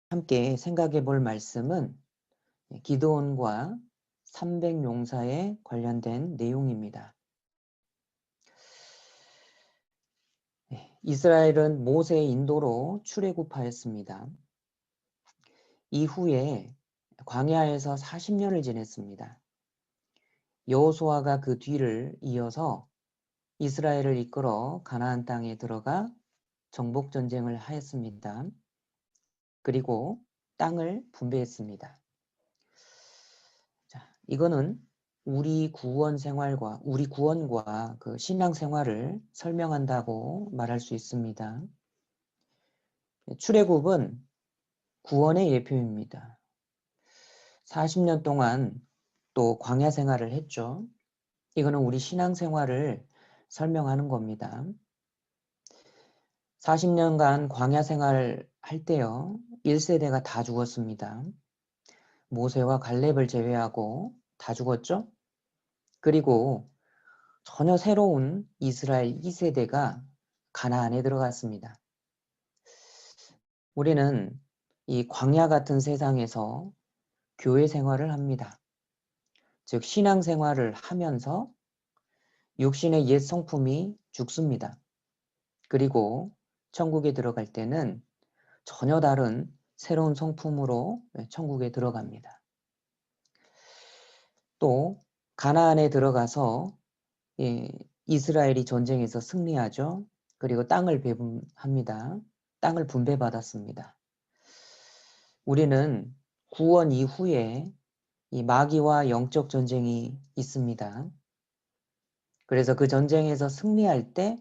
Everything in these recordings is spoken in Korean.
함께 생각해 볼 말씀은 기드온과 300용사에 관련된 내용입니다. 이스라엘은 모세의 인도로 출애굽하였습니다. 이후에 광야에서 40년을 지냈습니다. 여호수아가 그 뒤를 이어서 이스라엘을 이끌어 가나안 땅에 들어가 정복 전쟁을 하였습니다. 그리고 땅을 분배했습니다. 자, 이거는 우리 구원과 그 신앙 생활을 설명한다고 말할 수 있습니다. 출애굽은 구원의 예표입니다. 40년 동안 또 광야 생활을 했죠. 이거는 우리 신앙 생활을 설명하는 겁니다. 40년간 광야 생활을 할 때요. 1세대가 다 죽었습니다. 모세와 갈렙을 제외하고 다 죽었죠. 그리고 전혀 새로운 이스라엘 2세대가 가나안에 들어갔습니다. 우리는 이 광야 같은 세상에서 교회 생활을 합니다. 즉 신앙 생활을 하면서 육신의 옛 성품이 죽습니다. 그리고 천국에 들어갈 때는 전혀 다른 새로운 성품으로 천국에 들어갑니다. 또 가나안에 들어가서 이스라엘이 전쟁에서 승리하죠. 그리고 땅을 배분합니다. 땅을 분배받았습니다. 우리는 구원 이후에 이 마귀와 영적 전쟁이 있습니다. 그래서 그 전쟁에서 승리할 때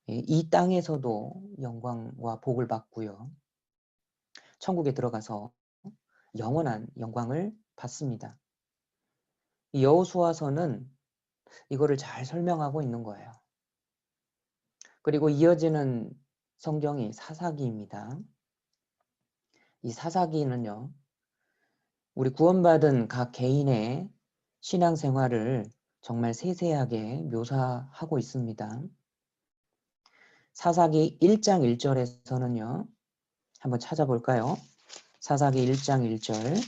이 땅에서도 영광과 복을 받고요. 천국에 들어가서 영원한 영광을 받습니다. 이 여호수아서는 이거를 잘 설명하고 있는 거예요. 그리고 이어지는 성경이 사사기입니다. 이 사사기는요, 우리 구원받은 각 개인의 신앙생활을 정말 세세하게 묘사하고 있습니다. 사사기 1장 1절에서는요, 한번 찾아볼까요? 사사기 1장 1절.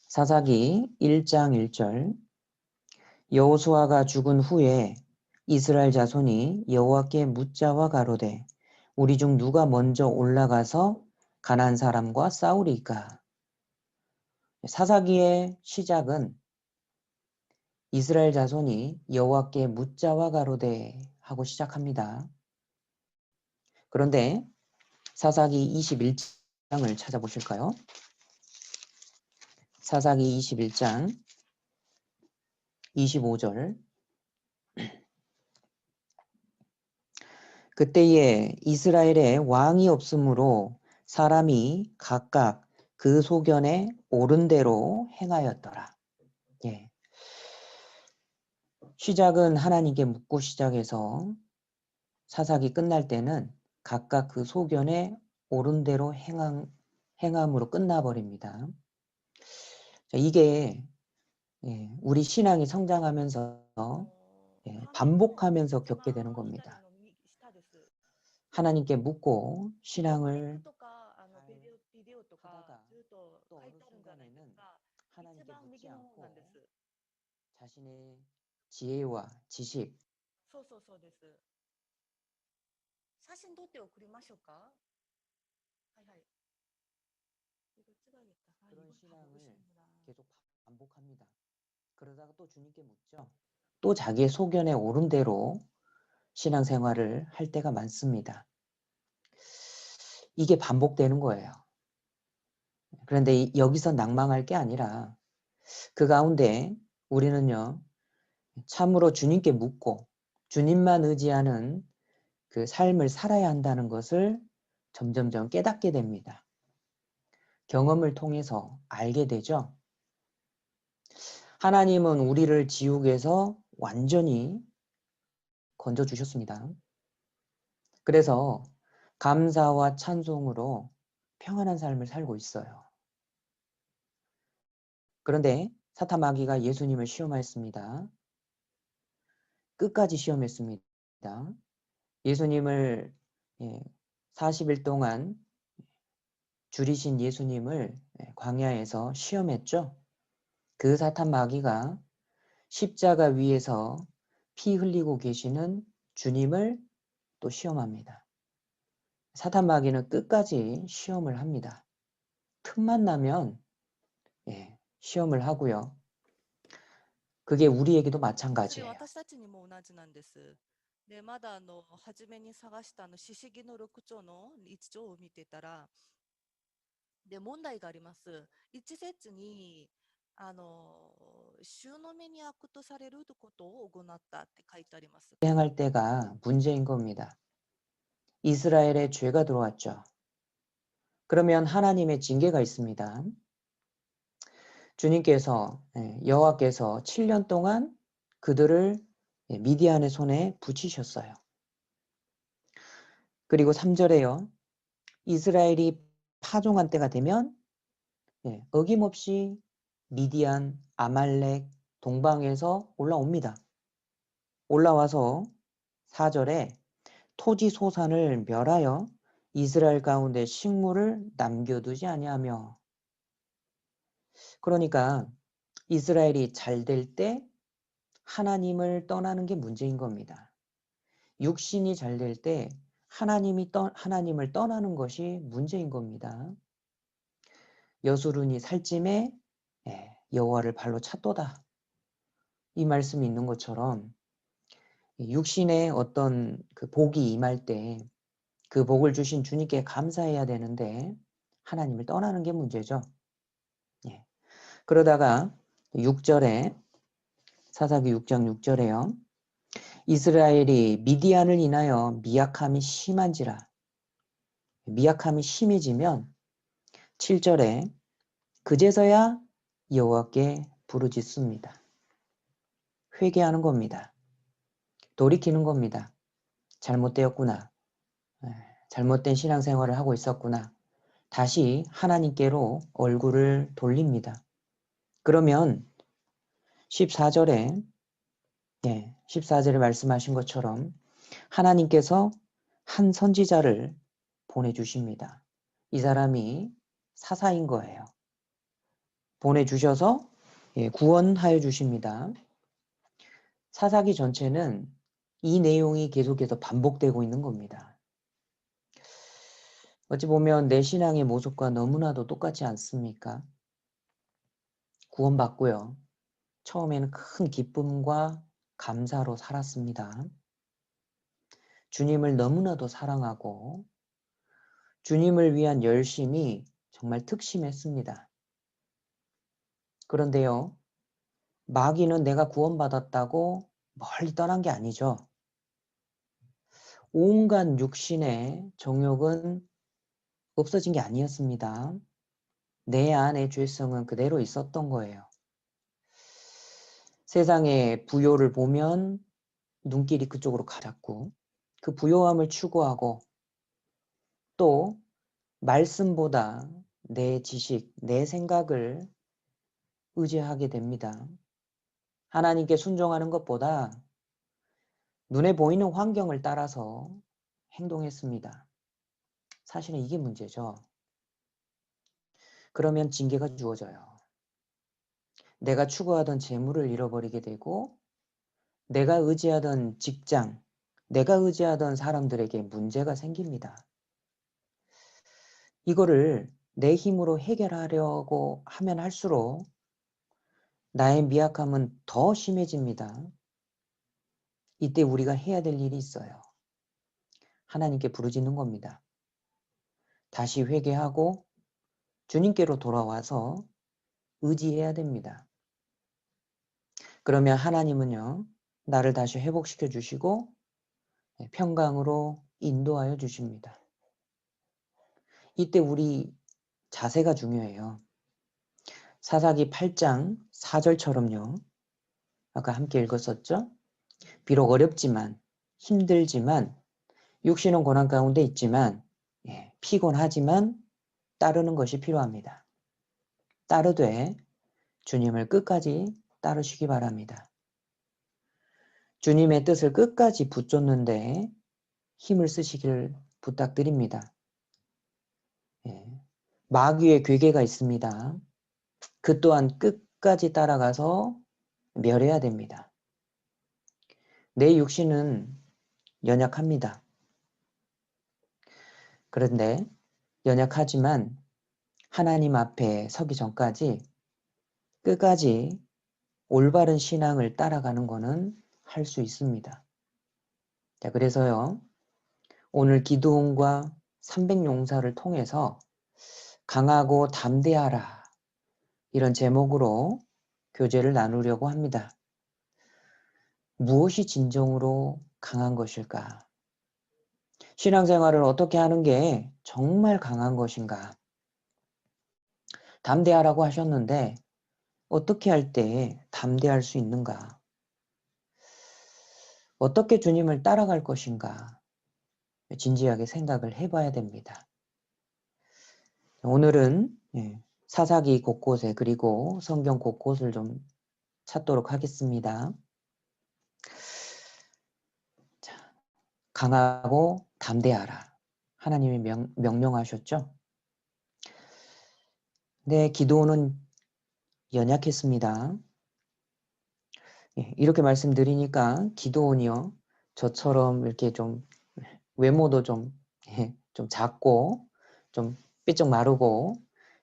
사사기 1장 1절. 여호수아가 죽은 후에 이스라엘 자손이 여호와께 묻자와 가로되 우리 중 누가 먼저 올라가서 가나안 사람과 싸우리까? 사사기의 시작은 이스라엘 자손이 여호와께 묻자와 가로되 하고 시작합니다. 그런데 사사기 21장을 찾아보실까요? 사사기 21장 25절. 그때에 이스라엘에 왕이 없으므로 사람이 각각 그 소견에 옳은 대로 행하였더라. 예. 시작은 하나님께 묻고 시작해서 사사기 끝날 때는 각각 그 소견에 옳은 대로 행함으로 끝나버립니다. 자, 이게 우리 신앙이 성장하면서 반복하면서 겪게 되는 겁니다. 하나님께 묻고 신앙을 하다가 또 어느 순간에는 하나님께 묻지 않고 자신의 지혜와 지식 そうそうそうです。写真撮って送りましょうか。はいはい。こっちがいいか。はい、 그런 신앙을 계속 반복합니다. 그러다가 또 주님께 묻죠. 또 자기의 소견에 옳은 대로 신앙생활을 할 때가 많습니다. 이게 반복되는 거예요. 그런데 여기서 낭망할 게 아니라 그 가운데 우리는요, 참으로 주님께 묻고 주님만 의지하는 그 삶을 살아야 한다는 것을 점점점 깨닫게 됩니다. 경험을 통해서 알게 되죠. 하나님은 우리를 지옥에서 완전히 건져주셨습니다. 그래서 감사와 찬송으로 평안한 삶을 살고 있어요. 그런데 사탄 마귀가 예수님을 시험하였습니다. 끝까지 시험했습니다. 예수님을 40일 동안 줄이신 예수님을 광야에서 시험했죠. 그 사탄 마귀가 십자가 위에서 피 흘리고 계시는 주님을 또 시험합니다. 사탄 마귀는 끝까지 시험을 합니다. 틈만 나면 시험을 하고요. 그게 우리에게도 それ 마찬가지예요. 私たちにも同じなんです。で、まだ初めに探した四式の6丁の1丁を見てたら、で、問題があります。一節に、主の目に悪とされることを行ったって書いてあります。 행할 때가 문제인 겁니다. 이스라엘에 죄가 들어왔죠. 그러면 하나님의 징계가 있습니다. 주님께서 여호와께서 7년 동안 그들을 미디안의 손에 붙이셨어요. 그리고 3절에요. 이스라엘이 파종한 때가 되면 어김없이 미디안, 아말렉, 동방에서 올라옵니다. 올라와서 4절에 토지 소산을 멸하여 이스라엘 가운데 식물을 남겨두지 아니하며. 그러니까 이스라엘이 잘 될 때 하나님을 떠나는 게 문제인 겁니다. 육신이 잘 될 때 하나님을 떠나는 것이 문제인 겁니다. 여수론이 살찜에 여호와를 발로 찼도다. 이 말씀이 있는 것처럼 육신의 어떤 그 복이 임할 때 그 복을 주신 주님께 감사해야 되는데 하나님을 떠나는 게 문제죠. 그러다가 6절에 사사기 6장 6절에요. 이스라엘이 미디안을 인하여 미약함이 심한지라. 미약함이 심해지면 7절에 그제서야 여호와께 부르짖습니다. 회개하는 겁니다. 돌이키는 겁니다. 잘못되었구나. 잘못된 신앙생활을 하고 있었구나. 다시 하나님께로 얼굴을 돌립니다. 그러면 14절에 14절에 말씀하신 것처럼 하나님께서 한 선지자를 보내주십니다. 이 사람이 사사인 거예요. 보내주셔서 구원하여 주십니다. 사사기 전체는 이 내용이 계속해서 반복되고 있는 겁니다. 어찌 보면 내 신앙의 모습과 너무나도 똑같지 않습니까? 구원받고요. 처음에는 큰 기쁨과 감사로 살았습니다. 주님을 너무나도 사랑하고 주님을 위한 열심이 정말 특심했습니다. 그런데요, 마귀는 내가 구원받았다고 멀리 떠난 게 아니죠. 온갖 육신의 정욕은 없어진 게 아니었습니다. 내 안의 죄성은 그대로 있었던 거예요. 세상의 부요를 보면 눈길이 그쪽으로 가졌고 그 부요함을 추구하고 또 말씀보다 내 지식, 내 생각을 의지하게 됩니다. 하나님께 순종하는 것보다 눈에 보이는 환경을 따라서 행동했습니다. 사실은 이게 문제죠. 그러면 징계가 주어져요. 내가 추구하던 재물을 잃어버리게 되고 내가 의지하던 직장, 내가 의지하던 사람들에게 문제가 생깁니다. 이거를 내 힘으로 해결하려고 하면 할수록 나의 미약함은 더 심해집니다. 이때 우리가 해야 될 일이 있어요. 하나님께 부르짖는 겁니다. 다시 회개하고 주님께로 돌아와서 의지해야 됩니다. 그러면 하나님은요, 나를 다시 회복시켜 주시고 평강으로 인도하여 주십니다. 이때 우리 자세가 중요해요. 사사기 8장 4절처럼요. 아까 함께 읽었었죠? 비록 어렵지만 힘들지만 육신은 고난 가운데 있지만 피곤하지만 따르는 것이 필요합니다. 따르되 주님을 끝까지 따르시기 바랍니다. 주님의 뜻을 끝까지 붙잡는데 힘을 쓰시길 부탁드립니다. 예. 마귀의 괴계가 있습니다. 그 또한 끝까지 따라가서 멸해야 됩니다. 내 육신은 연약합니다. 그런데 연약하지만 하나님 앞에 서기 전까지 끝까지 올바른 신앙을 따라가는 것은 할 수 있습니다. 자, 그래서요, 오늘 기도원과 300용사를 통해서 강하고 담대하라 이런 제목으로 교제를 나누려고 합니다. 무엇이 진정으로 강한 것일까? 신앙생활을 어떻게 하는 게 정말 강한 것인가? 담대하라고 하셨는데 어떻게 할 때 담대할 수 있는가? 어떻게 주님을 따라갈 것인가? 진지하게 생각을 해봐야 됩니다. 오늘은 사사기 곳곳에 그리고 성경 곳곳을 좀 찾도록 하겠습니다. 자, 강하고 담대하라. 하나님이 명령하셨죠? 네, 기도는 연약했습니다. 이렇게 말씀드리니까 기도원이요. 저처럼 이렇게 좀 외모도 좀 작고 좀 삐쩍 마르고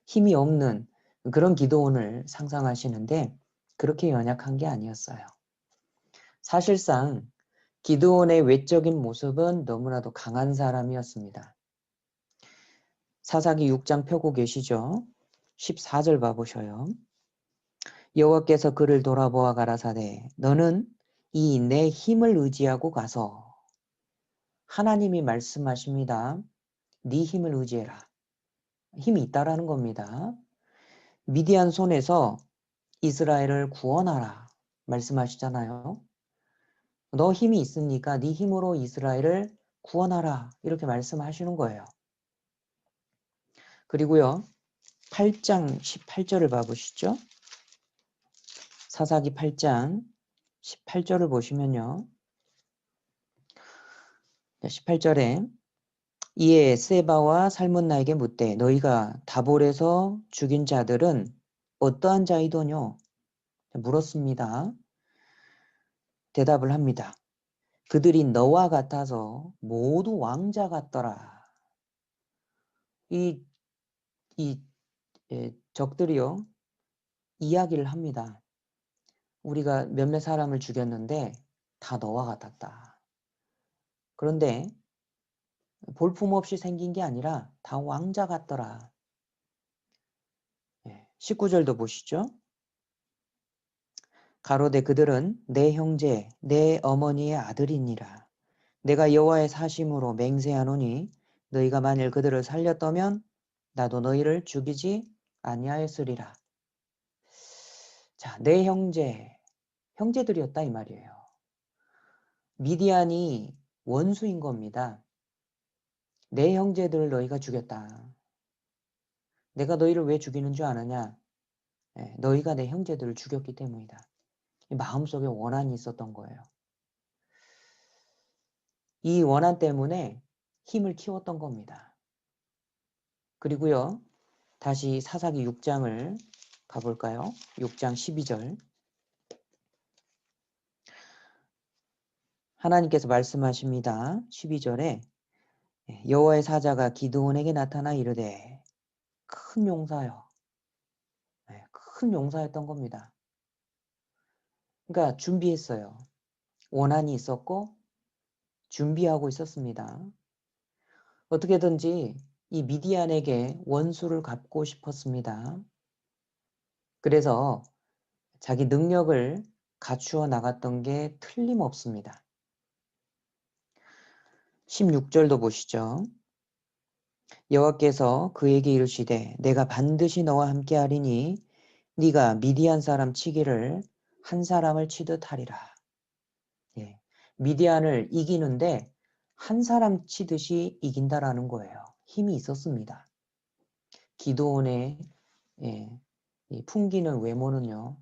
힘이 없는 그런 기도원을 상상하시는데 그렇게 연약한 게 아니었어요. 사실상 기드온의 외적인 모습은 너무나도 강한 사람이었습니다. 사사기 6장 펴고 계시죠? 14절 봐보셔요. 여호와께서 그를 돌아보아 가라사대 너는 이 내 힘을 의지하고 가서 하나님이 말씀하십니다. 네 힘을 의지해라. 힘이 있다라는 겁니다. 미디안 손에서 이스라엘을 구원하라 말씀하시잖아요. 너 힘이 있으니까 네 힘으로 이스라엘을 구원하라 이렇게 말씀하시는 거예요. 그리고요 8장 18절을 봐보시죠. 사사기 8장 18절을 보시면요 18절에 이에 세바와 살문나에게 묻되 너희가 다볼에서 죽인 자들은 어떠한 자이더뇨? 물었습니다. 대답을 합니다. 그들이 너와 같아서 모두 왕자 같더라. 이 적들이요 이야기를 합니다. 우리가 몇몇 사람을 죽였는데 다 너와 같았다. 그런데 볼품없이 생긴 게 아니라 다 왕자 같더라. 19절도 보시죠. 가로되 그들은 내 형제 내 어머니의 아들이니라. 내가 여호와의 사심으로 맹세하노니 너희가 만일 그들을 살렸다면 나도 너희를 죽이지 아니하였으리라. 자, 내 형제들이었다 이 말이에요. 미디안이 원수인 겁니다. 내 형제들을 너희가 죽였다. 내가 너희를 왜 죽이는 줄 아느냐? 너희가 내 형제들을 죽였기 때문이다. 마음속에 원한이 있었던 거예요. 이 원한 때문에 힘을 키웠던 겁니다. 그리고요. 다시 사사기 6장을 가볼까요? 6장 12절. 하나님께서 말씀하십니다. 12절에 여호와의 사자가 기드온에게 나타나 이르되 큰 용사여. 큰 용사였던 겁니다. 그러니까 준비했어요. 원한이 있었고 준비하고 있었습니다. 어떻게든지 이 미디안에게 원수를 갚고 싶었습니다. 그래서 자기 능력을 갖추어 나갔던 게 틀림없습니다. 16절도 보시죠. 여호와께서 그에게 이르시되 내가 반드시 너와 함께하리니 네가 미디안 사람 치기를 한 사람을 치듯 하리라. 미디안을 이기는데 한 사람 치듯이 이긴다라는 거예요. 힘이 있었습니다. 기드온의 이 풍기는 외모는요.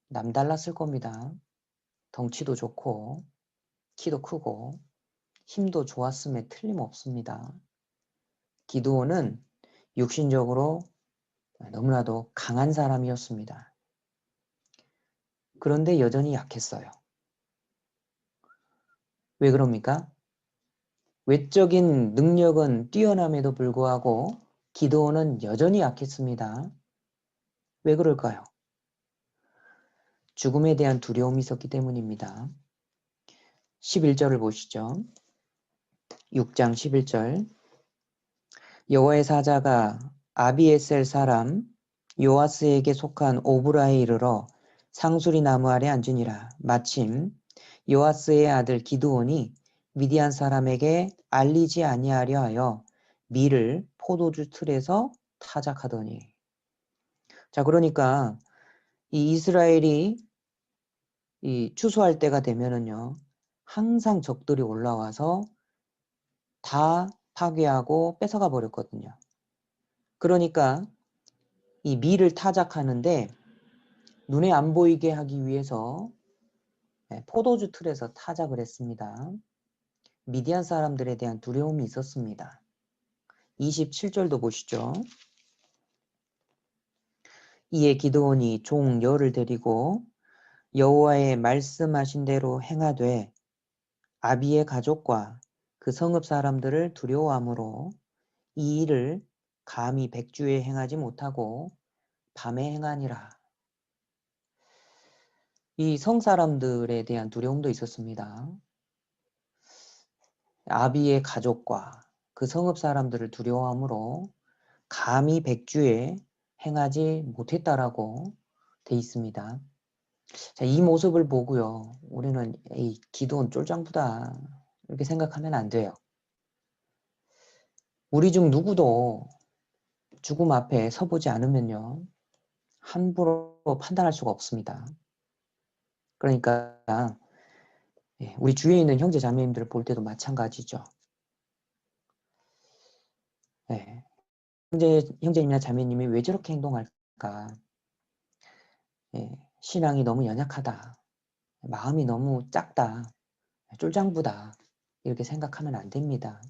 남달랐을 겁니다. 덩치도 좋고 키도 크고 힘도 좋았음에 틀림없습니다. 기드온은 육신적으로 너무나도 강한 사람이었습니다. 그런데 여전히 약했어요. 왜 그럽니까? 외적인 능력은 뛰어남에도 불구하고 기드온은 여전히 약했습니다. 왜 그럴까요? 죽음에 대한 두려움이 있었기 때문입니다. 11절을 보시죠. 6장 11절. 여호와의 사자가 아비에셀 사람 요아스에게 속한 오브라에 이르러 상수리 나무 아래 앉으니라. 마침 요아스의 아들 기드온이 미디안 사람에게 알리지 아니하려 하여 밀을 포도주 틀에서 타작하더니. 자, 그러니까 이 이스라엘이 이 추수할 때가 되면은요, 항상 적들이 올라와서 다 파괴하고 뺏어가 버렸거든요. 그러니까 이 밀을 타작하는데 눈에 안 보이게 하기 위해서 포도주 틀에서 타작을 했습니다. 미디안 사람들에 대한 두려움이 있었습니다. 27절도 보시죠. 이에 기드온이 종 열을 데리고 여호와의 말씀하신 대로 행하되 아비의 가족과 그 성읍 사람들을 두려워하므로 이 일을 감히 백주에 행하지 못하고 밤에 행하니라. 이 성 사람들에 대한 두려움도 있었습니다. 아비의 가족과 그 성읍 사람들을 두려워하므로 감히 백주에 행하지 못했다라고 돼 있습니다. 자, 이 모습을 보고요, 우리는 에이, 기드온 쫄장부다 이렇게 생각하면 안 돼요. 우리 중 누구도 죽음 앞에 서보지 않으면요, 함부로 판단할 수가 없습니다. 그러니까 우리 주위에 있는 형제 자매님들을 볼 때도 마찬가지죠. 형제님이나 자매님이 왜 저렇게 행동할까? 신앙이 너무 연약하다. 마음이 너무 작다. 쫄장부다. 이렇게 생각하면 안 됩니다.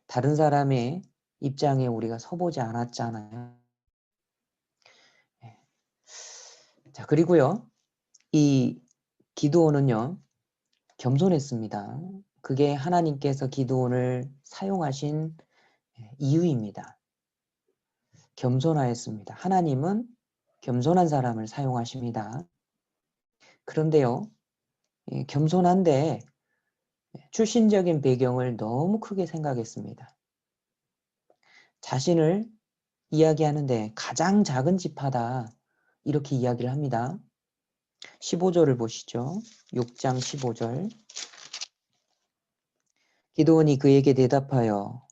다른 사람의 입장에 우리가 서보지 않았잖아요. 자, 그리고요, 이 기드온은요, 겸손했습니다. 그게 하나님께서 기드온을 사용하신 이유입니다. 겸손하였습니다. 하나님은 겸손한 사람을 사용하십니다. 그런데요, 겸손한데 출신적인 배경을 너무 크게 생각했습니다. 자신을 이야기하는데 가장 작은 지파다 이렇게 이야기를 합니다. 15절을 보시죠. 6장 15절. 기드온이 그에게 대답하여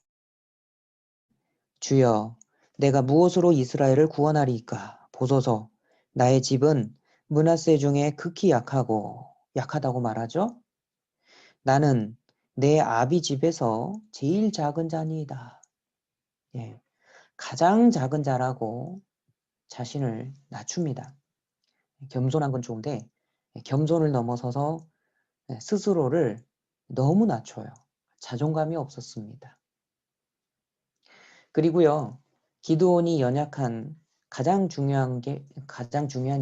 주여 내가 무엇으로 이스라엘을 구원하리이까? 보소서 나의 집은 므낫세 중에 극히 약하다고 말하죠. 나는 내 아비 집에서 제일 작은 자니이다. 가장 작은 자라고 자신을 낮춥니다. 겸손한 건 좋은데 겸손을 넘어서서 스스로를 너무 낮춰요. 자존감이 없었습니다. 그리고요, 기드온이 연약한 가장 중요한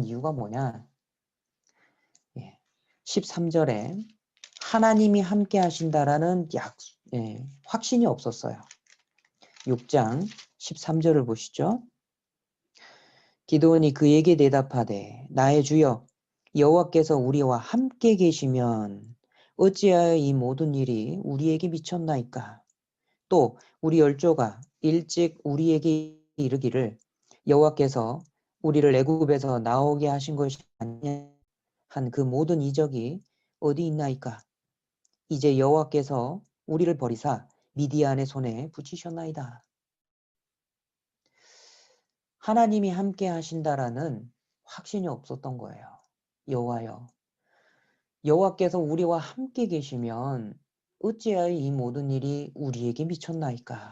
이유가 뭐냐? 13절에 하나님이 함께 하신다라는 확신이 없었어요. 6장 13절을 보시죠. 기드온이 그에게 대답하되 나의 주여 여호와께서 우리와 함께 계시면 어찌하여 이 모든 일이 우리에게 미쳤나이까? 또 우리 열조가 일찍 우리에게 이르기를 여호와께서 우리를 애굽에서 나오게 하신 것이 아니냐 한 그 모든 이적이 어디 있나이까? 이제 여호와께서 우리를 버리사 미디안의 손에 붙이셨나이다. 하나님이 함께 하신다라는 확신이 없었던 거예요. 여호와여, 여호와께서 우리와 함께 계시면 어찌하여 이 모든 일이 우리에게 미쳤나이까?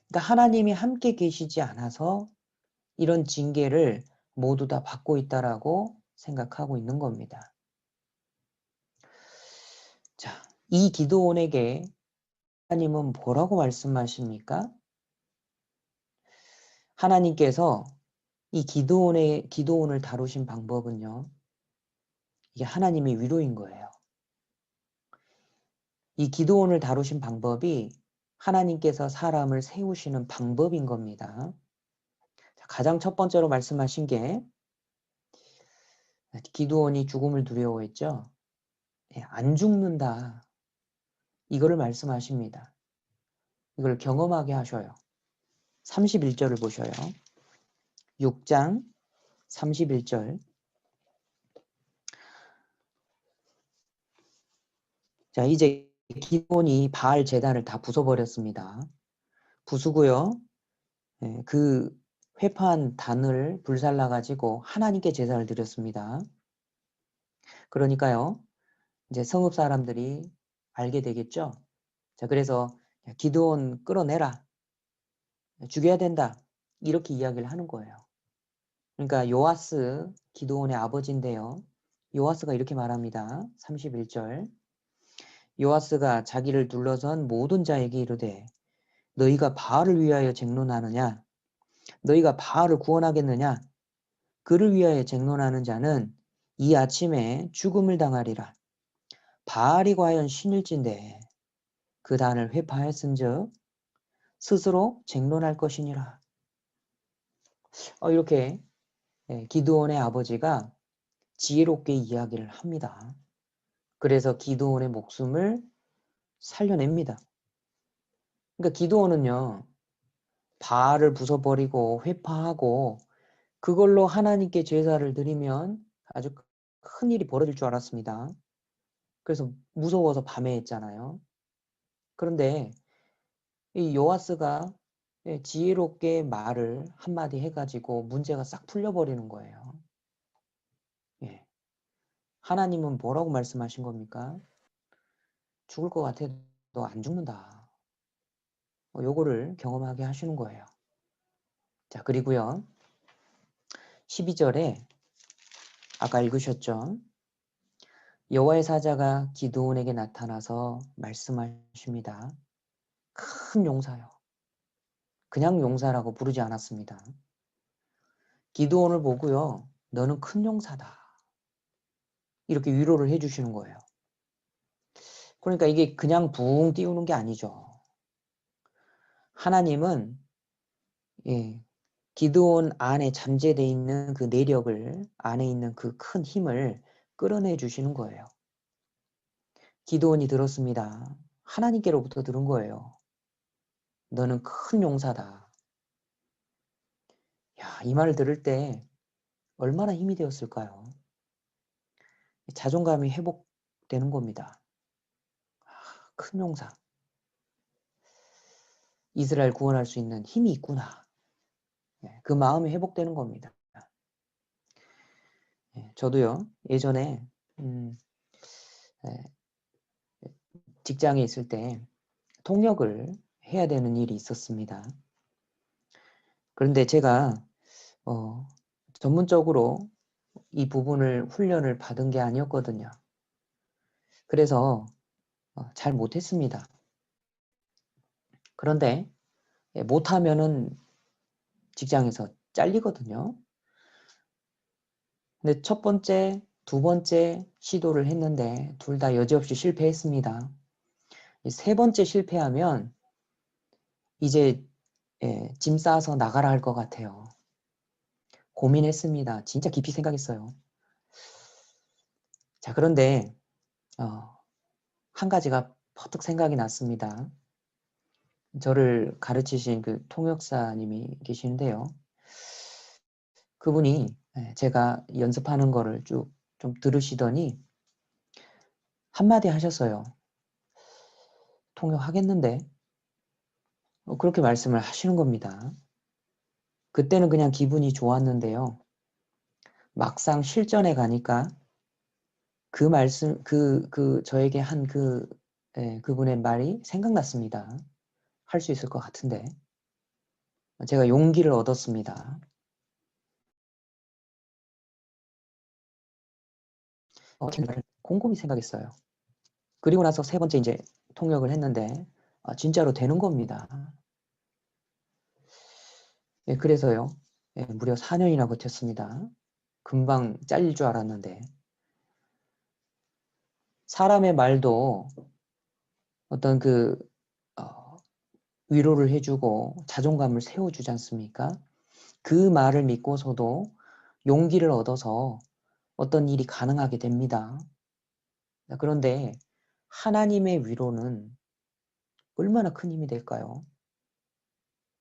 그러니까 하나님이 함께 계시지 않아서 이런 징계를 모두 다 받고 있다라고 생각하고 있는 겁니다. 자, 이 기드온에게 하나님은 뭐라고 말씀하십니까? 하나님께서 이 기드온을 다루신 방법은요. 이게 하나님의 위로인 거예요. 이 기드온을 다루신 방법이 하나님께서 사람을 세우시는 방법인 겁니다. 가장 첫 번째로 말씀하신 게 기드온이 죽음을 두려워했죠. 안 죽는다. 이거를 말씀하십니다. 이걸 경험하게 하셔요. 31절을 보셔요. 6장 31절. 자, 이제 기드온이 바알 제단을 다 부숴버렸습니다. 부수고요. 그 회파한 단을 불살라가지고 하나님께 제사를 드렸습니다. 그러니까요. 이제 성읍 사람들이 알게 되겠죠. 자, 그래서 기드온 끌어내라. 죽여야 된다. 이렇게 이야기를 하는 거예요. 그러니까 요아스, 기드온의 아버지인데요. 요아스가 이렇게 말합니다. 31절. 요아스가 자기를 둘러선 모든 자에게 이르되 너희가 바알을 위하여 쟁론하느냐? 너희가 바알을 구원하겠느냐? 그를 위하여 쟁론하는 자는 이 아침에 죽음을 당하리라. 바알이 과연 신일진데 그 단을 회파하였은즉 스스로 쟁론할 것이니라. 이렇게 기드온의 아버지가 지혜롭게 이야기를 합니다. 그래서 기드온의 목숨을 살려냅니다. 그러니까 기드온은요. 바알을 부숴버리고 회파하고 그걸로 하나님께 제사를 드리면 아주 큰 일이 벌어질 줄 알았습니다. 그래서 무서워서 밤에 했잖아요. 그런데 이 요아스가 지혜롭게 말을 한마디 해가지고 문제가 싹 풀려버리는 거예요. 예. 하나님은 뭐라고 말씀하신 겁니까? 죽을 것 같아도 안 죽는다. 요거를 경험하게 하시는 거예요. 자, 그리고요. 12절에 아까 읽으셨죠? 여호와의 사자가 기드온에게 나타나서 말씀하십니다. 큰 용사요. 그냥 용사라고 부르지 않았습니다. 기드온을 보고요. 너는 큰 용사다. 이렇게 위로를 해주시는 거예요. 그러니까 이게 그냥 붕 띄우는 게 아니죠. 하나님은 기드온 안에 잠재되어 있는 그 내력을, 안에 있는 그 큰 힘을 끌어내 주시는 거예요. 기드온이 들었습니다. 하나님께로부터 들은 거예요. 너는 큰 용사다. 야, 이 말을 들을 때 얼마나 힘이 되었을까요? 자존감이 회복되는 겁니다. 큰 용사. 이스라엘 구원할 수 있는 힘이 있구나. 그 마음이 회복되는 겁니다. 저도요, 예전에 직장에 있을 때 통역을 해야 되는 일이 있었습니다. 그런데 제가 전문적으로 이 부분을 훈련을 받은 게 아니었거든요. 그래서 잘 못했습니다. 그런데 못하면은 직장에서 잘리거든요. 근데 첫 번째, 두 번째 시도를 했는데 둘 다 여지없이 실패했습니다. 세 번째 실패하면 이제 짐 싸서 나가라 할 것 같아요. 고민했습니다. 진짜 깊이 생각했어요. 자, 그런데 한 가지가 퍼뜩 생각이 났습니다. 저를 가르치신 그 통역사님이 계시는데요. 그분이 제가 연습하는 거를 쭉 좀 들으시더니 한마디 하셨어요. 통역하겠는데? 그렇게 말씀을 하시는 겁니다. 그때는 그냥 기분이 좋았는데요. 막상 실전에 가니까 그 말씀, 저에게 한 그분의 말이 생각났습니다. 할 수 있을 것 같은데. 제가 용기를 얻었습니다. 곰곰이 생각했어요. 그리고 나서 세 번째 이제 통역을 했는데 진짜로 되는 겁니다. 예, 그래서요. 예, 무려 4년이나 버텼습니다. 금방 잘릴 줄 알았는데 사람의 말도 어떤 위로를 해주고 자존감을 세워주지 않습니까? 그 말을 믿고서도 용기를 얻어서 어떤 일이 가능하게 됩니다. 그런데 하나님의 위로는 얼마나 큰 힘이 될까요?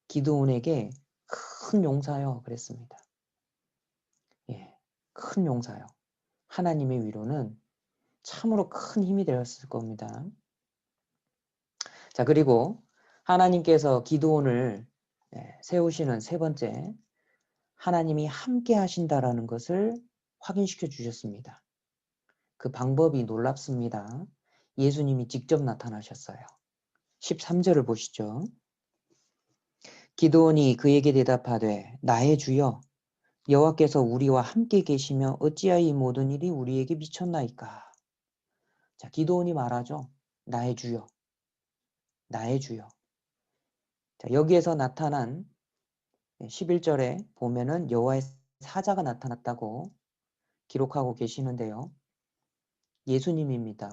기드온에게 큰 용사여 그랬습니다. 예, 큰 용사여. 하나님의 위로는 참으로 큰 힘이 되었을 겁니다. 자, 그리고 하나님께서 기드온을 세우시는 세 번째, 하나님이 함께 하신다라는 것을 확인시켜 주셨습니다. 그 방법이 놀랍습니다. 예수님이 직접 나타나셨어요. 13절을 보시죠. 기드온이 그에게 대답하되 나의 주여 여호와께서 우리와 함께 계시며 어찌하여 이 모든 일이 우리에게 미쳤나이까. 자, 기드온이 말하죠. 나의 주여, 나의 주여. 자, 여기에서 나타난 11절에 보면은 여호와의 사자가 나타났다고 기록하고 계시는데요. 예수님입니다.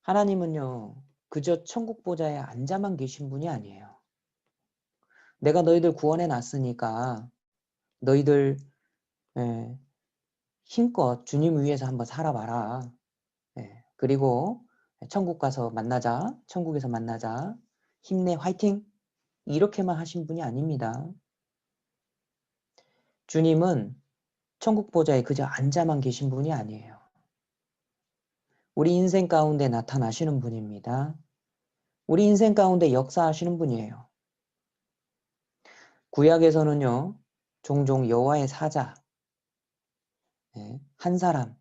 하나님은요, 그저 천국 보좌에 앉아만 계신 분이 아니에요. 내가 너희들 구원해 놨으니까 너희들 힘껏 주님 위해서 한번 살아봐라. 그리고 천국 가서 만나자. 천국에서 만나자. 힘내, 화이팅! 이렇게만 하신 분이 아닙니다. 주님은 천국 보좌에 그저 앉아만 계신 분이 아니에요. 우리 인생 가운데 나타나시는 분입니다. 우리 인생 가운데 역사하시는 분이에요. 구약에서는요, 종종 여호와의 사자, 한 사람,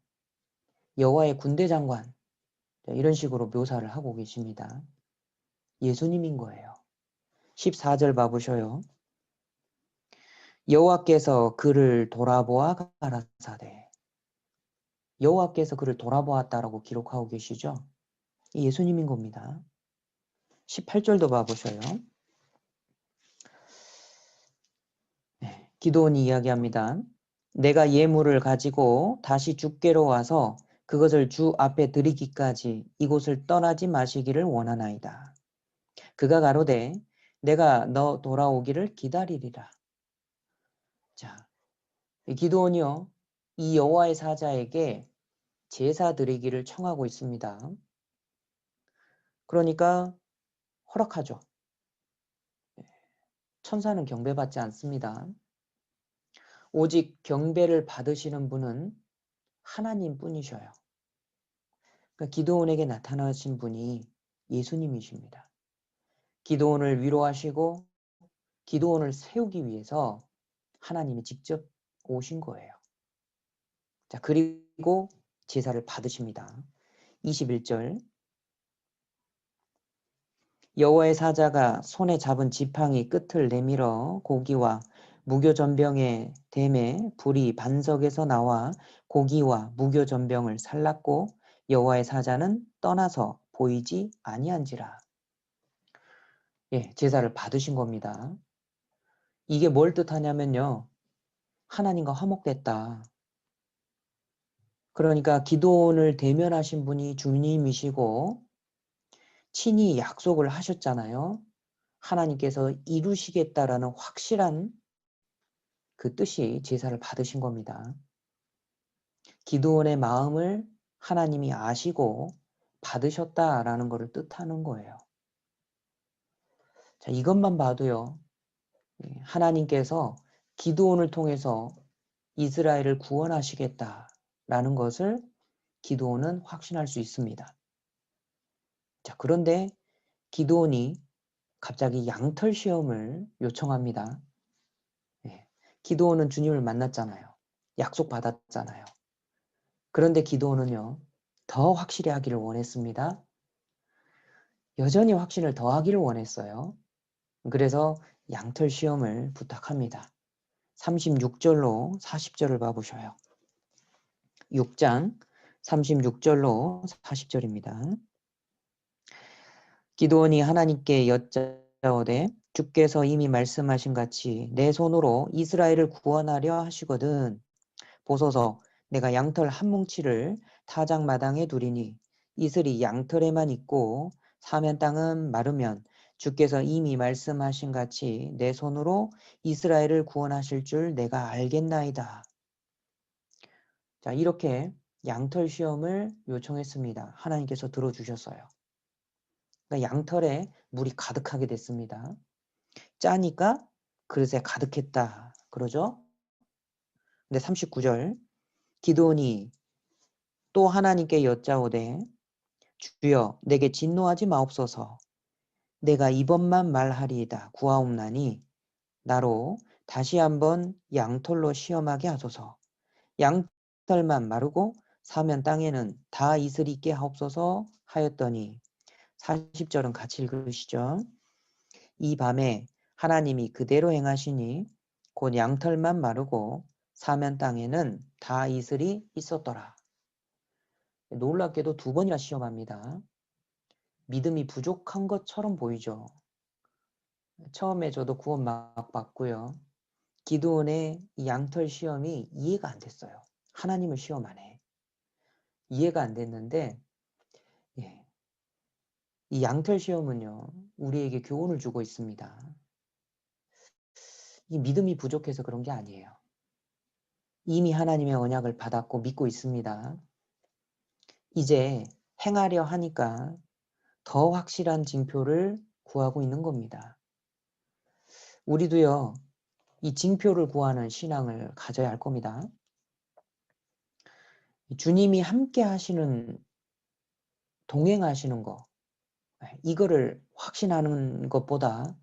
여호와의 군대 장관 이런 식으로 묘사를 하고 계십니다. 예수님인 거예요. 14절 봐보셔요. 여호와께서 그를 돌아보아 가라사대. 여호와께서 그를 돌아보았다라고 기록하고 계시죠. 예수님인 겁니다. 18절도 봐보셔요. 기드온이 이야기합니다. 내가 예물을 가지고 다시 주께로 와서 그것을 주 앞에 드리기까지 이곳을 떠나지 마시기를 원하나이다. 그가 가로되 내가 너 돌아오기를 기다리리라. 자, 기드온이요, 이 여호와의 사자에게 제사 드리기를 청하고 있습니다. 그러니까 허락하죠. 천사는 경배받지 않습니다. 오직 경배를 받으시는 분은 하나님 뿐이셔요. 그러니까 기드온에게 나타나신 분이 예수님이십니다. 기드온을 위로하시고 기드온을 세우기 위해서 하나님이 직접 오신 거예요. 자, 그리고 제사를 받으십니다. 21절 여호와의 사자가 손에 잡은 지팡이 끝을 내밀어 고기와 무교전병의 댐에 불이 반석에서 나와 고기와 무교전병을 살랐고 여호와의 사자는 떠나서 보이지 아니한지라. 예, 제사를 받으신 겁니다. 이게 뭘 뜻하냐면요. 하나님과 화목됐다. 그러니까 기도원을 대면하신 분이 주님이시고 친히 약속을 하셨잖아요. 하나님께서 이루시겠다라는 확실한 그 뜻이 제사를 받으신 겁니다. 기드온의 마음을 하나님이 아시고 받으셨다라는 것을 뜻하는 거예요. 자, 이것만 봐도요. 하나님께서 기드온을 통해서 이스라엘을 구원하시겠다라는 것을 기드온은 확신할 수 있습니다. 자, 그런데 기드온이 갑자기 양털 시험을 요청합니다. 기드온은 주님을 만났잖아요. 약속 받았잖아요. 그런데 기드온은요, 더 확실히 하기를 원했습니다. 여전히 확신을 더하기를 원했어요. 그래서 양털 시험을 부탁합니다. 36절로 40절을 봐보셔요. 6장 36절로 40절입니다. 기드온이 하나님께 여짜오되 주께서 이미 말씀하신 같이 내 손으로 이스라엘을 구원하려 하시거든 보소서 내가 양털 한 뭉치를 타작마당에 두리니 이슬이 양털에만 있고 사면 땅은 마르면 주께서 이미 말씀하신 같이 내 손으로 이스라엘을 구원하실 줄 내가 알겠나이다. 자, 이렇게 양털 시험을 요청했습니다. 하나님께서 들어주셨어요. 그러니까 양털에 물이 가득하게 됐습니다. 짜니까 그릇에 가득했다. 그러죠? 근데 39절 기드온이 또 하나님께 여짜오되 주여 내게 진노하지 마옵소서 내가 이번만 말하리이다 구하옵나니 나로 다시 한번 양털로 시험하게 하소서 양털만 마르고 사면 땅에는 다 이슬 있게 하옵소서 하였더니 40절은 같이 읽으시죠. 이 밤에 하나님이 그대로 행하시니 곧 양털만 마르고 사면 땅에는 다 이슬이 있었더라. 놀랍게도 2번이나 시험합니다. 믿음이 부족한 것처럼 보이죠. 처음에 저도 구원 막 받고요. 기드온의 이 양털 시험이 이해가 안 됐어요. 하나님을 시험하네. 이해가 안 됐는데 예, 이 양털 시험은요. 우리에게 교훈을 주고 있습니다. 이 믿음이 부족해서 그런 게 아니에요. 이미 하나님의 언약을 받았고 믿고 있습니다. 이제 행하려 하니까 더 확실한 징표를 구하고 있는 겁니다. 우리도요. 이 징표를 구하는 신앙을 가져야 할 겁니다. 주님이 함께 하시는 동행하시는 거 이거를 확신하는 것보다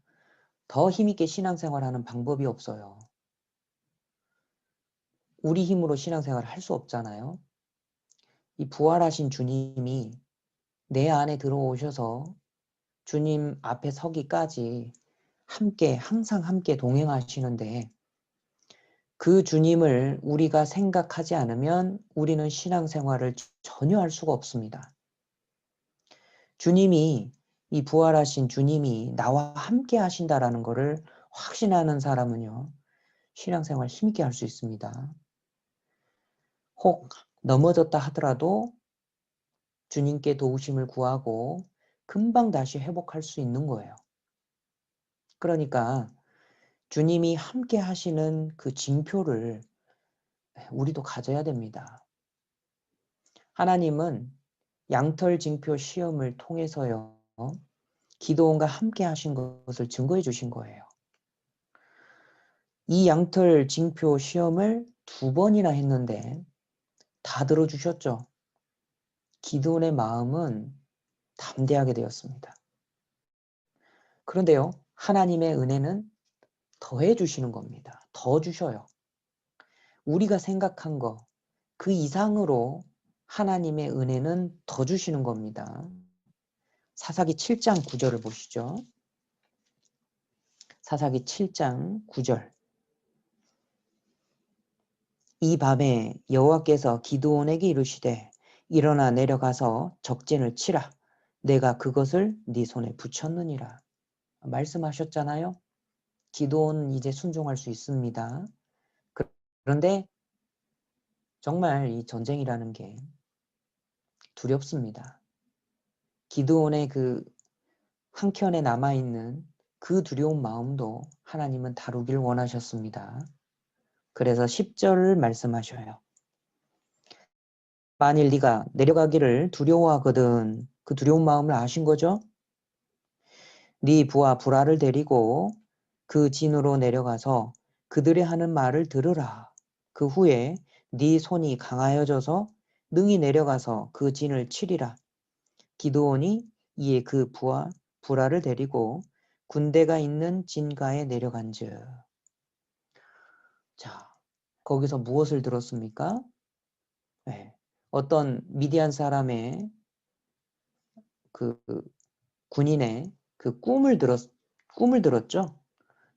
더 힘있게 신앙생활하는 방법이 없어요. 우리 힘으로 신앙생활을 할 수 없잖아요. 이 부활하신 주님이 내 안에 들어오셔서 주님 앞에 서기까지 함께 항상 함께 동행하시는데 그 주님을 우리가 생각하지 않으면 우리는 신앙생활을 전혀 할 수가 없습니다. 주님이 이 부활하신 주님이 나와 함께 하신다라는 것을 확신하는 사람은요. 신앙생활 힘있게 할 수 있습니다. 혹 넘어졌다 하더라도 주님께 도우심을 구하고 금방 다시 회복할 수 있는 거예요. 그러니까 주님이 함께 하시는 그 징표를 우리도 가져야 됩니다. 하나님은 양털 징표 시험을 통해서요. 기드온과 함께 하신 것을 증거해 주신 거예요. 이 양털 징표 시험을 2번이나 했는데 다 들어주셨죠. 기드온의 마음은 담대하게 되었습니다. 그런데요. 하나님의 은혜는 더해 주시는 겁니다. 더 주셔요. 우리가 생각한 거 그 이상으로 하나님의 은혜는 더 주시는 겁니다. 사사기 7장 9절을 보시죠. 사사기 7장 9절. 이 밤에 여호와께서 기드온에게 이르시되 일어나 내려가서 적진을 치라. 내가 그것을 네 손에 붙였느니라. 말씀하셨잖아요. 기드온은 이제 순종할 수 있습니다. 그런데 정말 이 전쟁이라는 게 두렵습니다. 기드온의 그 한켠에 남아있는 그 두려운 마음도 하나님은 다루길 원하셨습니다. 그래서 10절을 말씀하셔요. 만일 네가 내려가기를 두려워하거든 그 두려운 마음을 아신 거죠? 네 부하 부라를 데리고 그 진으로 내려가서 그들이 하는 말을 들으라. 그 후에 네 손이 강하여져서 능히 내려가서 그 진을 치리라. 기드온이 이에 그 부하 부라를 데리고 군대가 있는 진가에 내려간즉. 자, 거기서 무엇을 들었습니까? 네, 어떤 미디안 사람의 그 군인의 그 꿈을 들었죠.